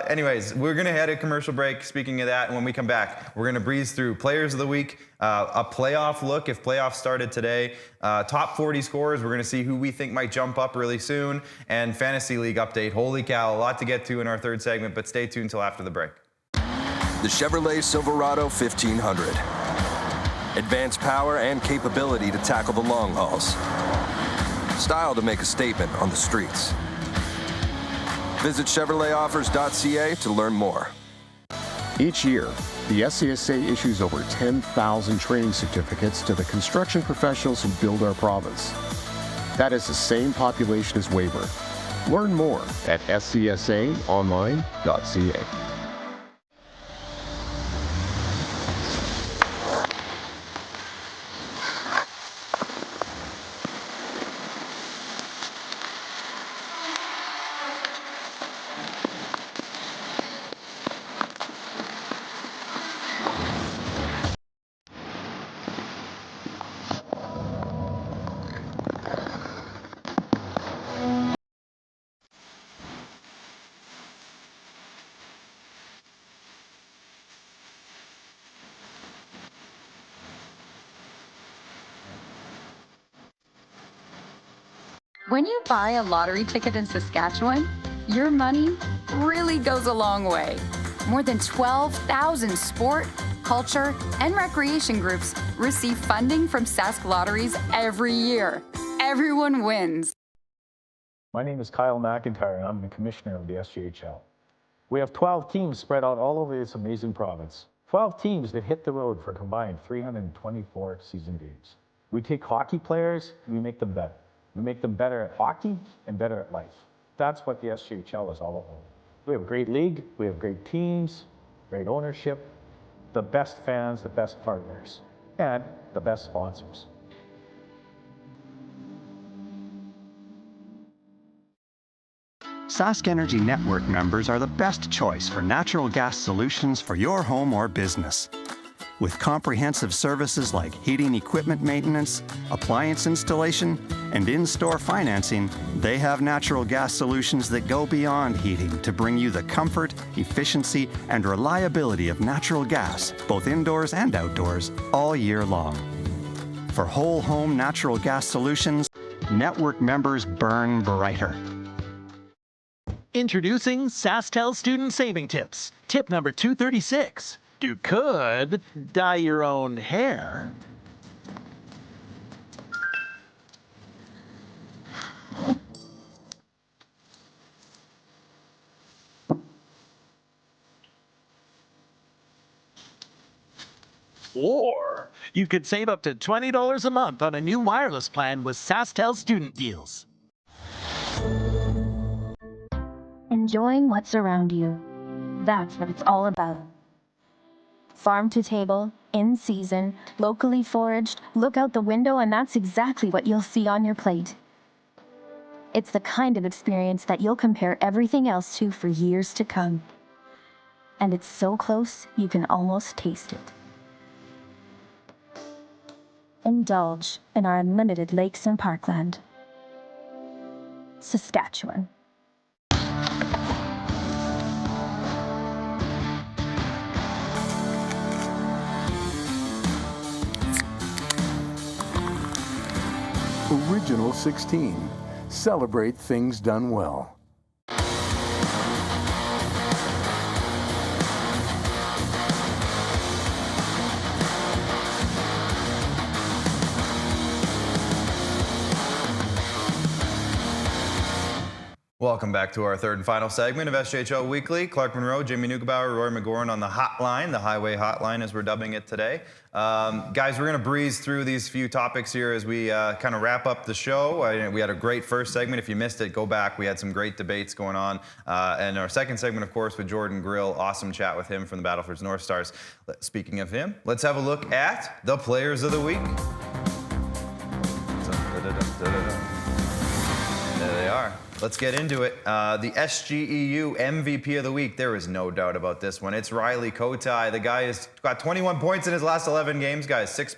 anyways, we're going to head a commercial break. Speaking of that, and when we come back, we're going to breeze through Players of the Week, a playoff look if playoffs started today, top 40 scores. We're going to see who we think might jump up really soon, and Fantasy League update. Holy cow, a lot to get to in our third segment, but stay tuned till after the break. The Chevrolet Silverado 1500. Advanced power and capability to tackle the long hauls. Style to make a statement on the streets. Visit ChevroletOffers.ca to learn more. Each year, The SCSA issues over 10,000 training certificates to the construction professionals who build our province. That is the same population as Weyburn. Learn more at scsaonline.ca. When you buy a lottery ticket in Saskatchewan, your money really goes a long way. More than 12,000 sport, culture, and recreation groups receive funding from Sask Lotteries every year. Everyone wins. My name is Kyle McIntyre, and I'm the commissioner of the SJHL. We have 12 teams spread out all over this amazing province. 12 teams that hit the road for a combined 324 season games. We take hockey players and we make them better. We make them better at hockey and better at life. That's what the SJHL is all about. We have a great league, we have great teams, great ownership, the best fans, the best partners, and the best sponsors. Sask Energy Network members are the best choice for natural gas solutions for your home or business. With comprehensive services like heating equipment maintenance, appliance installation, and in-store financing, they have natural gas solutions that go beyond heating to bring you the comfort, efficiency, and reliability of natural gas, both indoors and outdoors, all year long. For whole home natural gas solutions, network members burn brighter. Introducing SaskTel Student Saving Tips. Tip number 236. You could dye your own hair. Or you could save up to $20 a month on a new wireless plan with SaskTel Student Deals. Enjoying what's around you. That's what it's all about. Farm to table, in season, locally foraged, look out the window and that's exactly what you'll see on your plate. It's the kind of experience that you'll compare everything else to for years to come. And it's so close, you can almost taste it. Indulge in our unlimited lakes and parkland. Saskatchewan. Original 16. Celebrate things done well. Welcome back to our third and final segment of SJHL Weekly. Clark Munroe, Jimmy Neugebauer, Rory McGouran on the hotline, the highway hotline as we're dubbing it today. Guys, we're going to breeze through these few topics here as we kind of wrap up the show. We had a great first segment. If you missed it, go back. We had some great debates going on. And our second segment, of course, with Jordan Grill. Awesome chat with him from the Battlefords North Stars. Speaking of him, let's have a look at the Players of the Week. There they are. Let's get into it. The SGEU MVP of the week. There is no doubt about this one. It's Riley Kotai. The guy has got 21 points in his last 11 games, guys. 6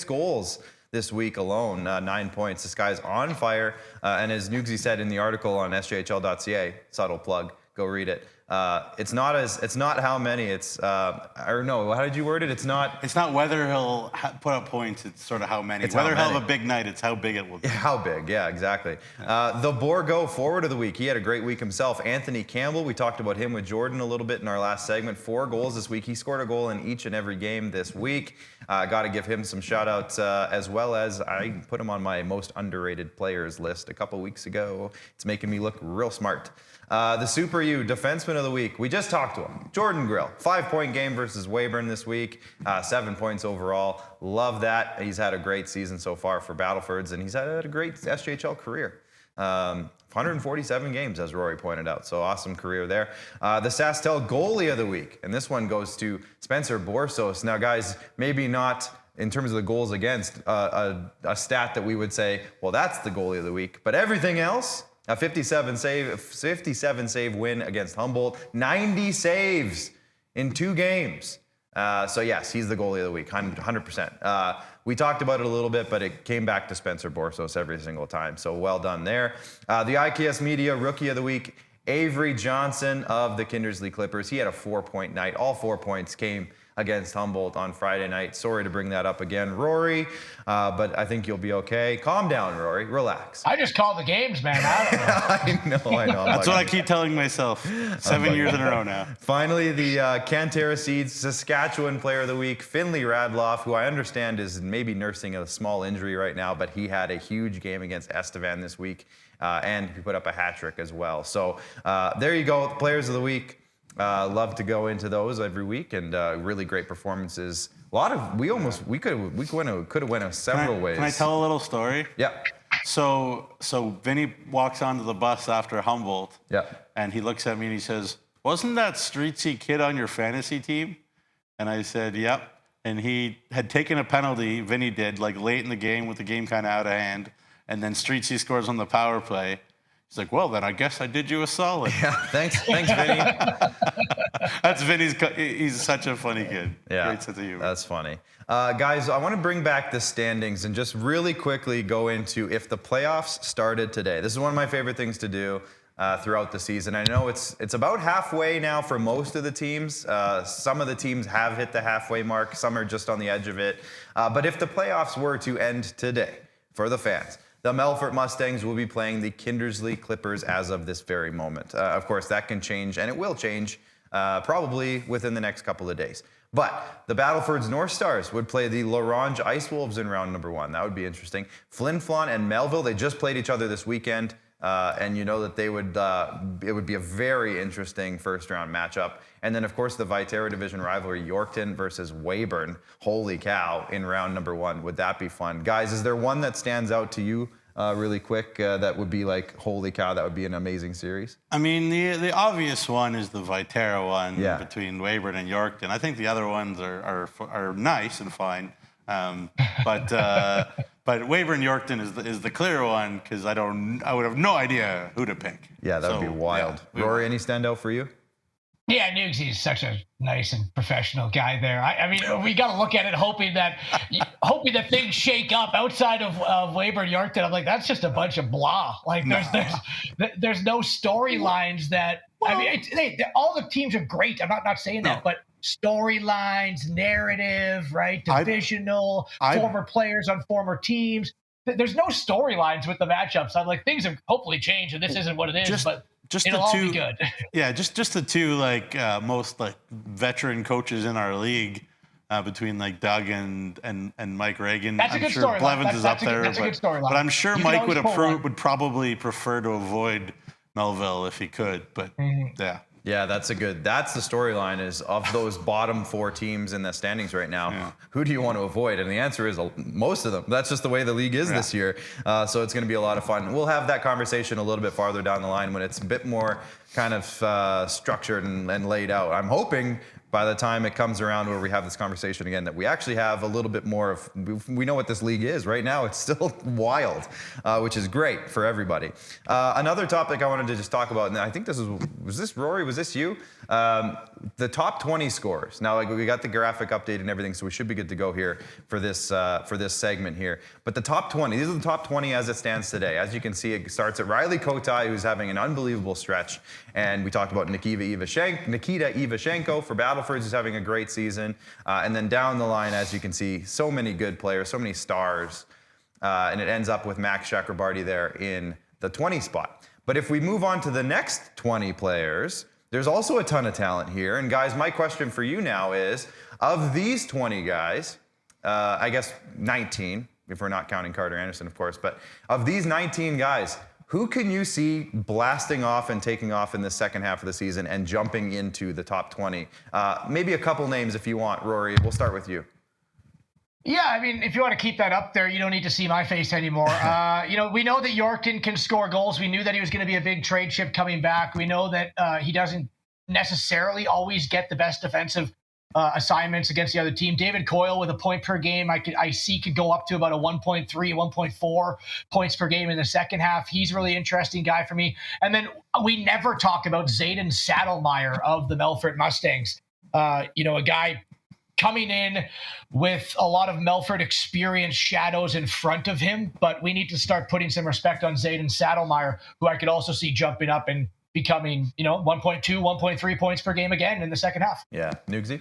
goals this week alone. 9 points. This guy's on fire. And as Nugsy said in the article on sjhl.ca, subtle plug, go read it. It's not how many. It's or no. How did you word it? It's not whether he'll put up points. It's sort of how many. It's whether how he'll many. have a big night. It's how big it will be. How big? Yeah, exactly. The Borgo forward of the week. He had a great week himself. Anthony Campbell. We talked about him with Jordan a little bit in our last segment. 4 goals this week. He scored a goal in each and every game this week. Got to give him some shout outs as well as I put him on my most underrated players list a couple weeks ago. It's making me look real smart. The Super U, defenseman of the week. We just talked to him. Jordan Grill, 5-point game versus Weyburn this week, 7 points overall. Love that. He's had a great season so far for Battlefords, and he's had a great SJHL career. 147 games, as Rory pointed out. So awesome career there. The SaskTel goalie of the week, and this one goes to Spencer Borsos. Now, guys, maybe not in terms of the goals against a stat that we would say, well, that's the goalie of the week. But everything else, a 57 save win against Humboldt, 90 saves in 2 games. So yes, he's the goalie of the week, 100%. We talked about it a little bit, but it came back to Spencer Borsos every single time. So well done there. The IKS Media Rookie of the Week, Avery Johnson of the Kindersley Clippers. He had a 4-point night. All 4 points came against Humboldt on Friday night. Sorry to bring that up again, Rory, but I think you'll be okay. Calm down, Rory. Relax. I just call the games, man. I know. That's what I keep telling myself. 7 years in a row now. Finally, the Cantera Seeds Saskatchewan Player of the Week, Finley Radloff, who I understand is maybe nursing a small injury right now, but he had a huge game against Estevan this week, and he put up a hat trick as well. So there you go, Players of the Week. Love to go into those every week, and really great performances. A lot of we could have went several ways. Can I tell a little story? Yeah. So Vinny walks onto the bus after Humboldt. Yeah. And he looks at me and he says, "Wasn't that Streetsy kid on your fantasy team?" And I said, "Yep." And he had taken a penalty. Vinny did, like late in the game with the game kind of out of hand, and then Streetsy scores on the power play. He's like, "Well, then I guess I did you a solid." Yeah, thanks, Vinny. That's Vinny's. He's such a funny kid. Yeah, great sense of humor. That's funny. Guys, I want to bring back the standings and just really quickly go into if the playoffs started today. This is one of my favorite things to do throughout the season. I know it's about halfway now for most of the teams. Some of the teams have hit the halfway mark. Some are just on the edge of it. But if the playoffs were to end today for the fans, the Melfort Mustangs will be playing the Kindersley Clippers as of this very moment. Of course, that can change, and it will change probably within the next couple of days. But the Battlefords North Stars would play the Larange Ice Wolves in round number 1. That would be interesting. Flin Flon and Melville, they just played each other this weekend, and you know that they would. It would be a very interesting first-round matchup. And then, of course, the Viterra Division rivalry, Yorkton versus Weyburn. Holy cow, in round number 1. Would that be fun? Guys, is there one that stands out to you really quick that would be like, holy cow, that would be an amazing series? I mean, the obvious one is the Viterra one between Weyburn and Yorkton. I think the other ones are nice and fine. But Weyburn Yorkton is the clear one because I would have no idea who to pick. Yeah, that would be wild. Yeah, Rory, any standout for you? Yeah, Nugsy's such a nice and professional guy there. I mean, we got to look at it hoping that things shake up outside of Weyburn Yorkton. I'm like, that's just a bunch of blah. Like, there's no storylines that. I mean, all the teams are great. I'm not saying that, but storylines, narrative, right? Divisional, former players on former teams. There's no storylines with the matchups. I'm like, things have hopefully changed, and this isn't what it is, but it'll all be good. Yeah, just the two most veteran coaches in our league between like Doug and Mike Reagan. That's a good storyline. Blevins is up there, that's a good storyline. But I'm sure Mike would probably prefer to avoid Melville if he could. But yeah. Yeah, that's the storyline is of those bottom 4 teams in the standings right now, who do you want to avoid? And the answer is most of them. That's just the way the league is this year. So it's going to be a lot of fun. We'll have that conversation a little bit farther down the line when it's a bit more kind of structured and laid out. I'm hoping by the time it comes around where we have this conversation again, that we actually have a little bit more of, we know what this league is. Right now, it's still wild, which is great for everybody. Another topic I wanted to just talk about, and I think was this Rory? Was this you? The top 20 scores. Now, like, we got the graphic update and everything, so we should be good to go here for this segment here. But the top 20, these are the top 20 as it stands today. As you can see, it starts at Riley Kotai, who's having an unbelievable stretch. And we talked about Nikita Ivashenko for Battlefords, who's having a great season. And then down the line, as you can see, so many good players, so many stars. And it ends up with Max Chakrabarty there in the 20 spot. But if we move on to the next 20 players, there's also a ton of talent here. And guys, my question for you now is, of these 20 guys, I guess 19, if we're not counting Carter Anderson, of course, but of these 19 guys, Who can you see blasting off and taking off in the second half of the season and jumping into the top 20? Maybe a couple names if you want. Rory, we'll start with you. Yeah, I mean, if you want to keep that up there, you don't need to see my face anymore. We know that Yorkton can score goals. We knew that he was going to be a big trade chip coming back. We know that he doesn't necessarily always get the best defensive assignments against the other team. David Coyle with a point per game, I see could go up to about a 1.3, 1.4 points per game in the second half. He's a really interesting guy for me. And then we never talk about Zayden Saddlemeyer of the Melfort Mustangs. A guy coming in with a lot of Melfort experience shadows in front of him, but we need to start putting some respect on Zayden Saddlemeyer, who I could also see jumping up and becoming, 1.2, 1.3 points per game again in the second half. Yeah. Nugsy?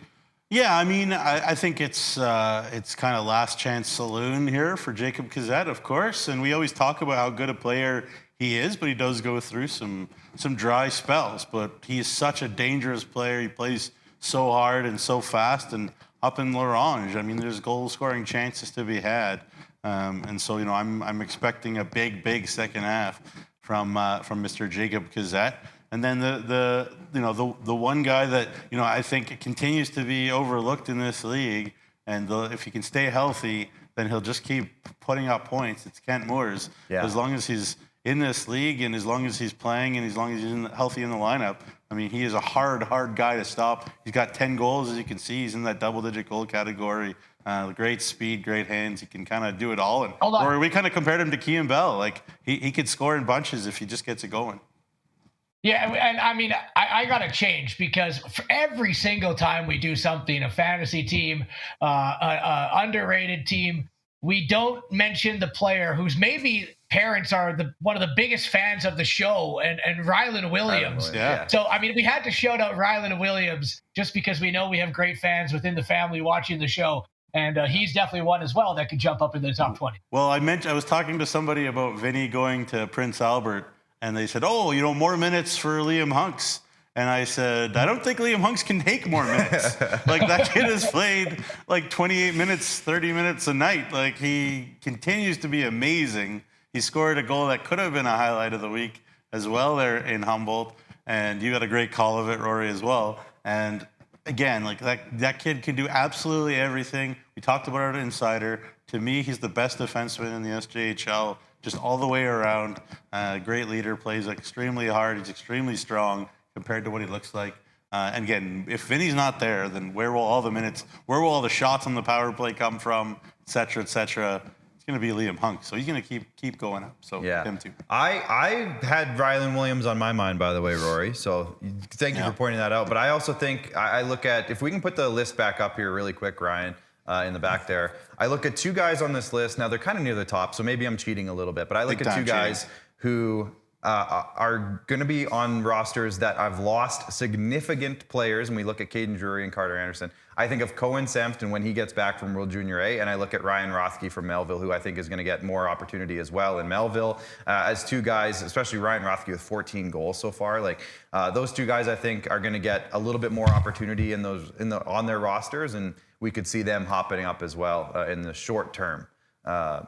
Yeah, I mean, I think it's kind of last chance saloon here for Jacob Kazette, of course. And we always talk about how good a player he is, but he does go through some dry spells. But he is such a dangerous player. He plays so hard and so fast. And up in L'Orange, I mean, there's goal-scoring chances to be had. And so, I'm expecting a big second half from Mr. Jacob Kazette. And then the one guy that I think continues to be overlooked in this league, and if he can stay healthy, then he'll just keep putting up points. It's Kent Moores. Yeah. As long as he's in this league, and as long as he's playing, and as long as he's healthy in the lineup, I mean, he is a hard guy to stop. He's got 10 goals, as you can see. He's in that double-digit goal category. Great speed, great hands. He can kind of do it all. Or we kind of compared him to Kean Bell. Like he could score in bunches if he just gets it going. Yeah, and I mean, I got to change, because for every single time we do something, a fantasy team, underrated team, we don't mention the player whose maybe parents are one of the biggest fans of the show, and Rylan Williams. Yeah. So, I mean, we had to shout out Rylan Williams just because we know we have great fans within the family watching the show. And he's definitely one as well that could jump up into the top 20. Well, I was talking to somebody about Vinny going to Prince Albert, and they said, more minutes for Liam Hunks. And I said, I don't think Liam Hunks can take more minutes. Like, that kid has played like 28 minutes, 30 minutes a night. Like, he continues to be amazing. He scored a goal that could have been a highlight of the week as well there in Humboldt. And you got a great call of it, Rory, as well. And again, like that kid can do absolutely everything. We talked about it at Insider. To me, he's the best defenseman in the SJHL, just all the way around. Great leader, plays extremely hard. He's extremely strong compared to what he looks like. And again, if Vinny's not there, then where will all the shots on the power play come from, et cetera, et cetera? It's going to be Liam Hunks. So he's going to keep going up. So him too. I had Rylan Williams on my mind, by the way, Rory. So thank you for pointing that out. But I also think I look at, if we can put the list back up here really quick, Ryan, in the back there. I look at two guys on this list. Now, they're kind of near the top, so maybe I'm cheating a little bit. But I look at two guys who are going to be on rosters that I've lost significant players. And we look at Caden Drury and Carter Anderson. I think of Cohen Sempton when he gets back from World Junior A, and I look at Ryan Rothke from Melville, who I think is going to get more opportunity as well in Melville. As two guys, especially Ryan Rothke with 14 goals so far, those two guys I think are going to get a little bit more opportunity on their rosters, and we could see them hopping up as well in the short term.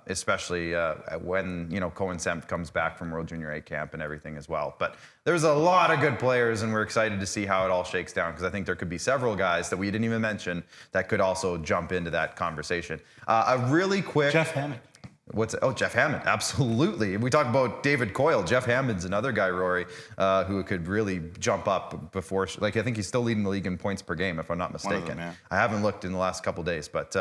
Especially when Cohen Sempt comes back from World Junior A camp and everything as well. But there's a lot of good players, and we're excited to see how it all shakes down, because I think there could be several guys that we didn't even mention that could also jump into that conversation. A really quick... Jeff Hammond. Jeff Hammond, absolutely. We talked about David Coyle. Jeff Hammond's another guy, Rory, who could really jump up before. I think he's still leading the league in points per game, if I'm not mistaken. I haven't looked in the last couple days, but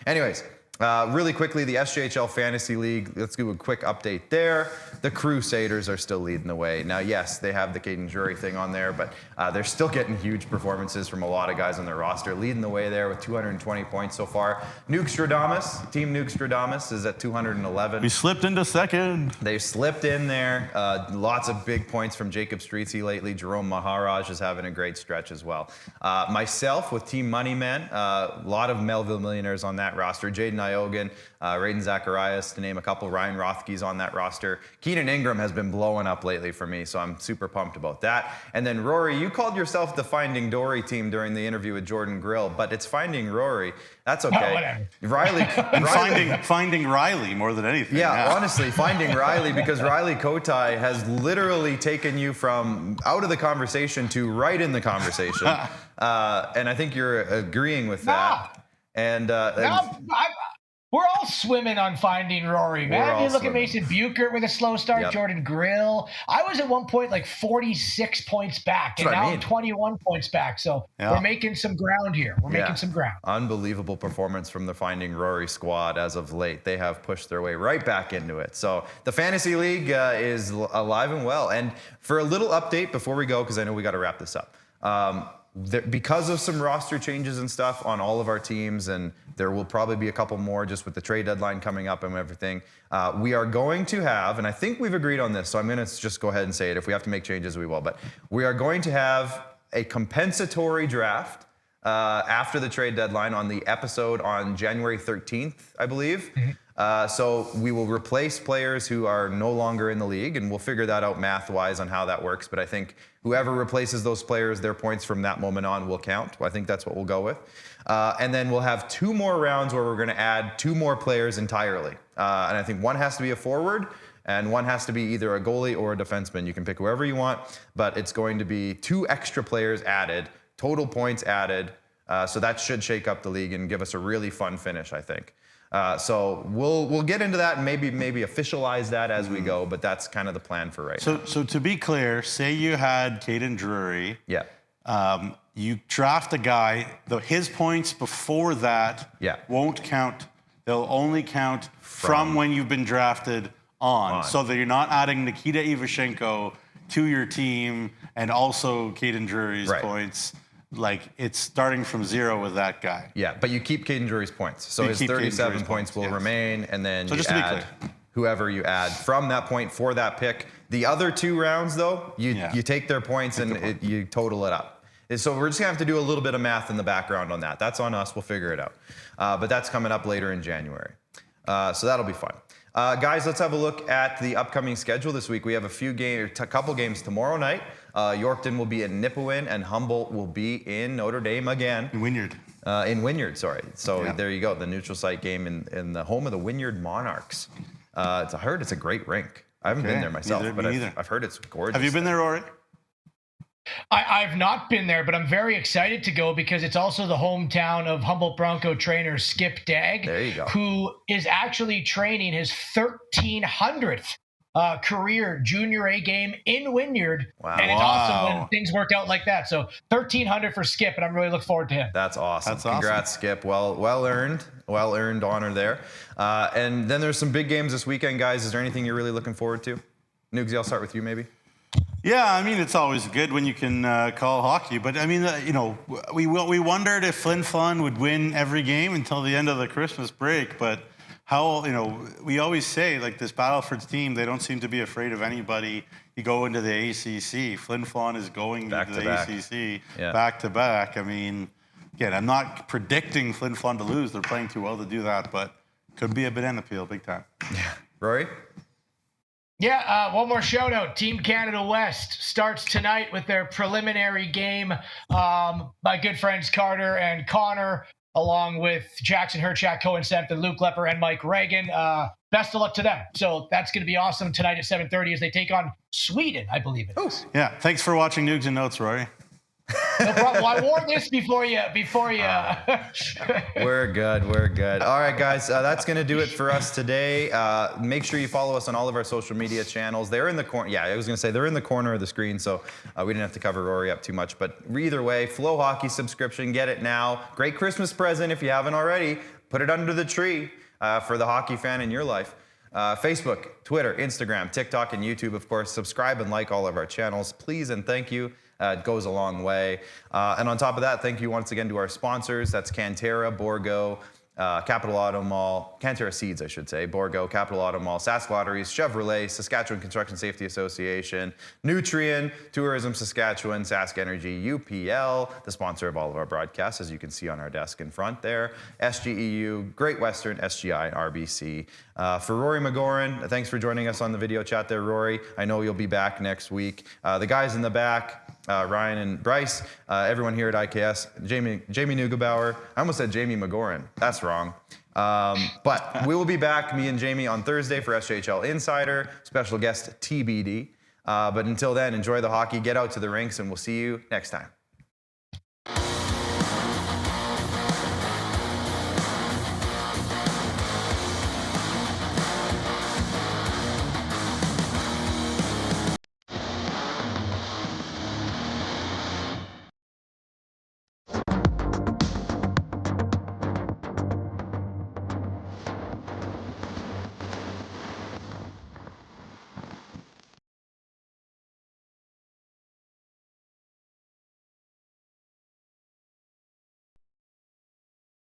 anyways. Really quickly, the SJHL Fantasy League, let's do a quick update there. The Crusaders are still leading the way. Now, yes, they have the Caden Drury thing on there, but they're still getting huge performances from a lot of guys on their roster, leading the way there with 220 points so far. Neugestradamus, Team Neugestradamus is at 211. We slipped into second. They slipped in there. Lots of big points from Jacob Streetsy lately. Jerome Maharaj is having a great stretch as well. Myself with Team Moneyman, a lot of Melville Millionaires on that roster. Jaden Niogan, Raiden Zacharias, to name a couple. Ryan Rothke's on that roster. Keenan Ingram has been blowing up lately for me, so I'm super pumped about that. And then Rory, you called yourself the Finding Dory team during the interview with Jordan Grill, but it's Finding Rory. That's okay. Riley, finding Riley more than anything. Yeah, honestly, finding Riley, because Riley Kotai has literally taken you from out of the conversation to right in the conversation. And I think you're agreeing with that. And we're all swimming on Finding Rory, man. You look at Mason Buchert with a slow start, Jordan Grill. I was at one point like 46 points back, and now I'm 21 points back. So we're making some ground here. We're making some ground. Unbelievable performance from the Finding Rory squad as of late. They have pushed their way right back into it. So the Fantasy League is alive and well. And for a little update before we go, because I know we got to wrap this up. Because of some roster changes and stuff on all of our teams, and there will probably be a couple more just with the trade deadline coming up and everything, we are going to have, and I think we've agreed on this, so I'm going to just go ahead and say it. If we have to make changes, we will. But we are going to have a compensatory draft after the trade deadline on the episode on January 13th, I believe. So we will replace players who are no longer in the league, and we'll figure that out math-wise on how that works. But I think whoever replaces those players, their points from that moment on will count. I think that's what we'll go with. And then we'll have 2 more rounds where we're going to add 2 more players entirely. And I think one has to be a forward, and one has to be either a goalie or a defenseman. You can pick whoever you want, but it's going to be 2 extra players added, total points added. So that should shake up the league and give us a really fun finish, I think. So we'll get into that and maybe officialize that as we go, but that's kind of the plan for right now. So to be clear, say you had Caden Drury. Yeah. You draft a guy, his points before that won't count. They'll only count from when you've been drafted on. So that you're not adding Nikita Ivashenko to your team and also Caden Drury's points. Like, it's starting from 0 with that guy. Yeah, but you keep Caden Drury's points. So his 37 points will remain, and then you add whoever you add from that point for that pick. The other 2 rounds, though, you take their points and you total it up. So we're just going to have to do a little bit of math in the background on that. That's on us. We'll figure it out. But that's coming up later in January. So that'll be fun. Guys, let's have a look at the upcoming schedule this week. We have a couple games tomorrow night. Yorkton will be in Nipawin, and Humboldt will be in Notre Dame again. In Wynyard. In Wynyard, sorry. So there you go, the neutral site game in the home of the Wynyard Monarchs. I heard it's a great rink. I haven't been there myself, but I've heard it's gorgeous. Have you been there, Rory? I've not been there, but I'm very excited to go because it's also the hometown of Humboldt Bronco trainer Skip Dagg, there you go, who is actually training his 1,300th career Junior A game in Wynyard. Wow. And it's awesome when things work out like that. So 1,300 for Skip, and I'm really looking forward to him. That's awesome. Congrats, Skip. Well earned honor there. And then there's some big games this weekend, guys. Is there anything you're really looking forward to? Nugsy, I'll start with you, maybe. Yeah, I mean, it's always good when you can call hockey. But, I mean, we wondered if Flin Flon would win every game until the end of the Christmas break. But we always say, like, this Battlefords team, they don't seem to be afraid of anybody. You go into the ACC. Flin Flon is going to the ACC back to back. I mean, again, I'm not predicting Flin Flon to lose. They're playing too well to do that. But could be a banana peel big time. Yeah. Rory? Yeah, one more shout out. Team Canada West starts tonight with their preliminary game. My good friends Carter and Connor, along with Jackson Herchak, Cohen Sempton, Luke Lepper, and Mike Reagan. Best of luck to them. So that's going to be awesome tonight at 7:30 as they take on Sweden, I believe it is. Yeah, thanks for watching Nugs and Notes, Rory. No problem. Well, I wore this before you. We're good. All right, guys, that's going to do it for us today. Make sure you follow us on all of our social media channels. They're in the corner. Yeah, I was going to say they're in the corner of the screen, so we didn't have to cover Rory up too much. But either way, Flow Hockey subscription, get it now. Great Christmas present if you haven't already. Put it under the tree for the hockey fan in your life. Facebook, Twitter, Instagram, TikTok, and YouTube, of course. Subscribe and like all of our channels, please, and thank you. It goes a long way. And on top of that, thank you once again to our sponsors. That's Cantera, Borgo, Capital Auto Mall, Cantera Seeds, I should say, Borgo, Capital Auto Mall, Sask Lotteries, Chevrolet, Saskatchewan Construction Safety Association, Nutrien, Tourism Saskatchewan, Sask Energy, UPL, the sponsor of all of our broadcasts, as you can see on our desk in front there, SGEU, Great Western, SGI, RBC. For Rory McGouran, thanks for joining us on the video chat there, Rory. I know you'll be back next week. The guys in the back, Ryan and Bryce, everyone here at IKS, Jamie Neugebauer. I almost said Jamie McGouran. That's wrong. But we will be back, me and Jamie, on Thursday for SJHL Insider, special guest TBD. But until then, enjoy the hockey, get out to the rinks, and we'll see you next time.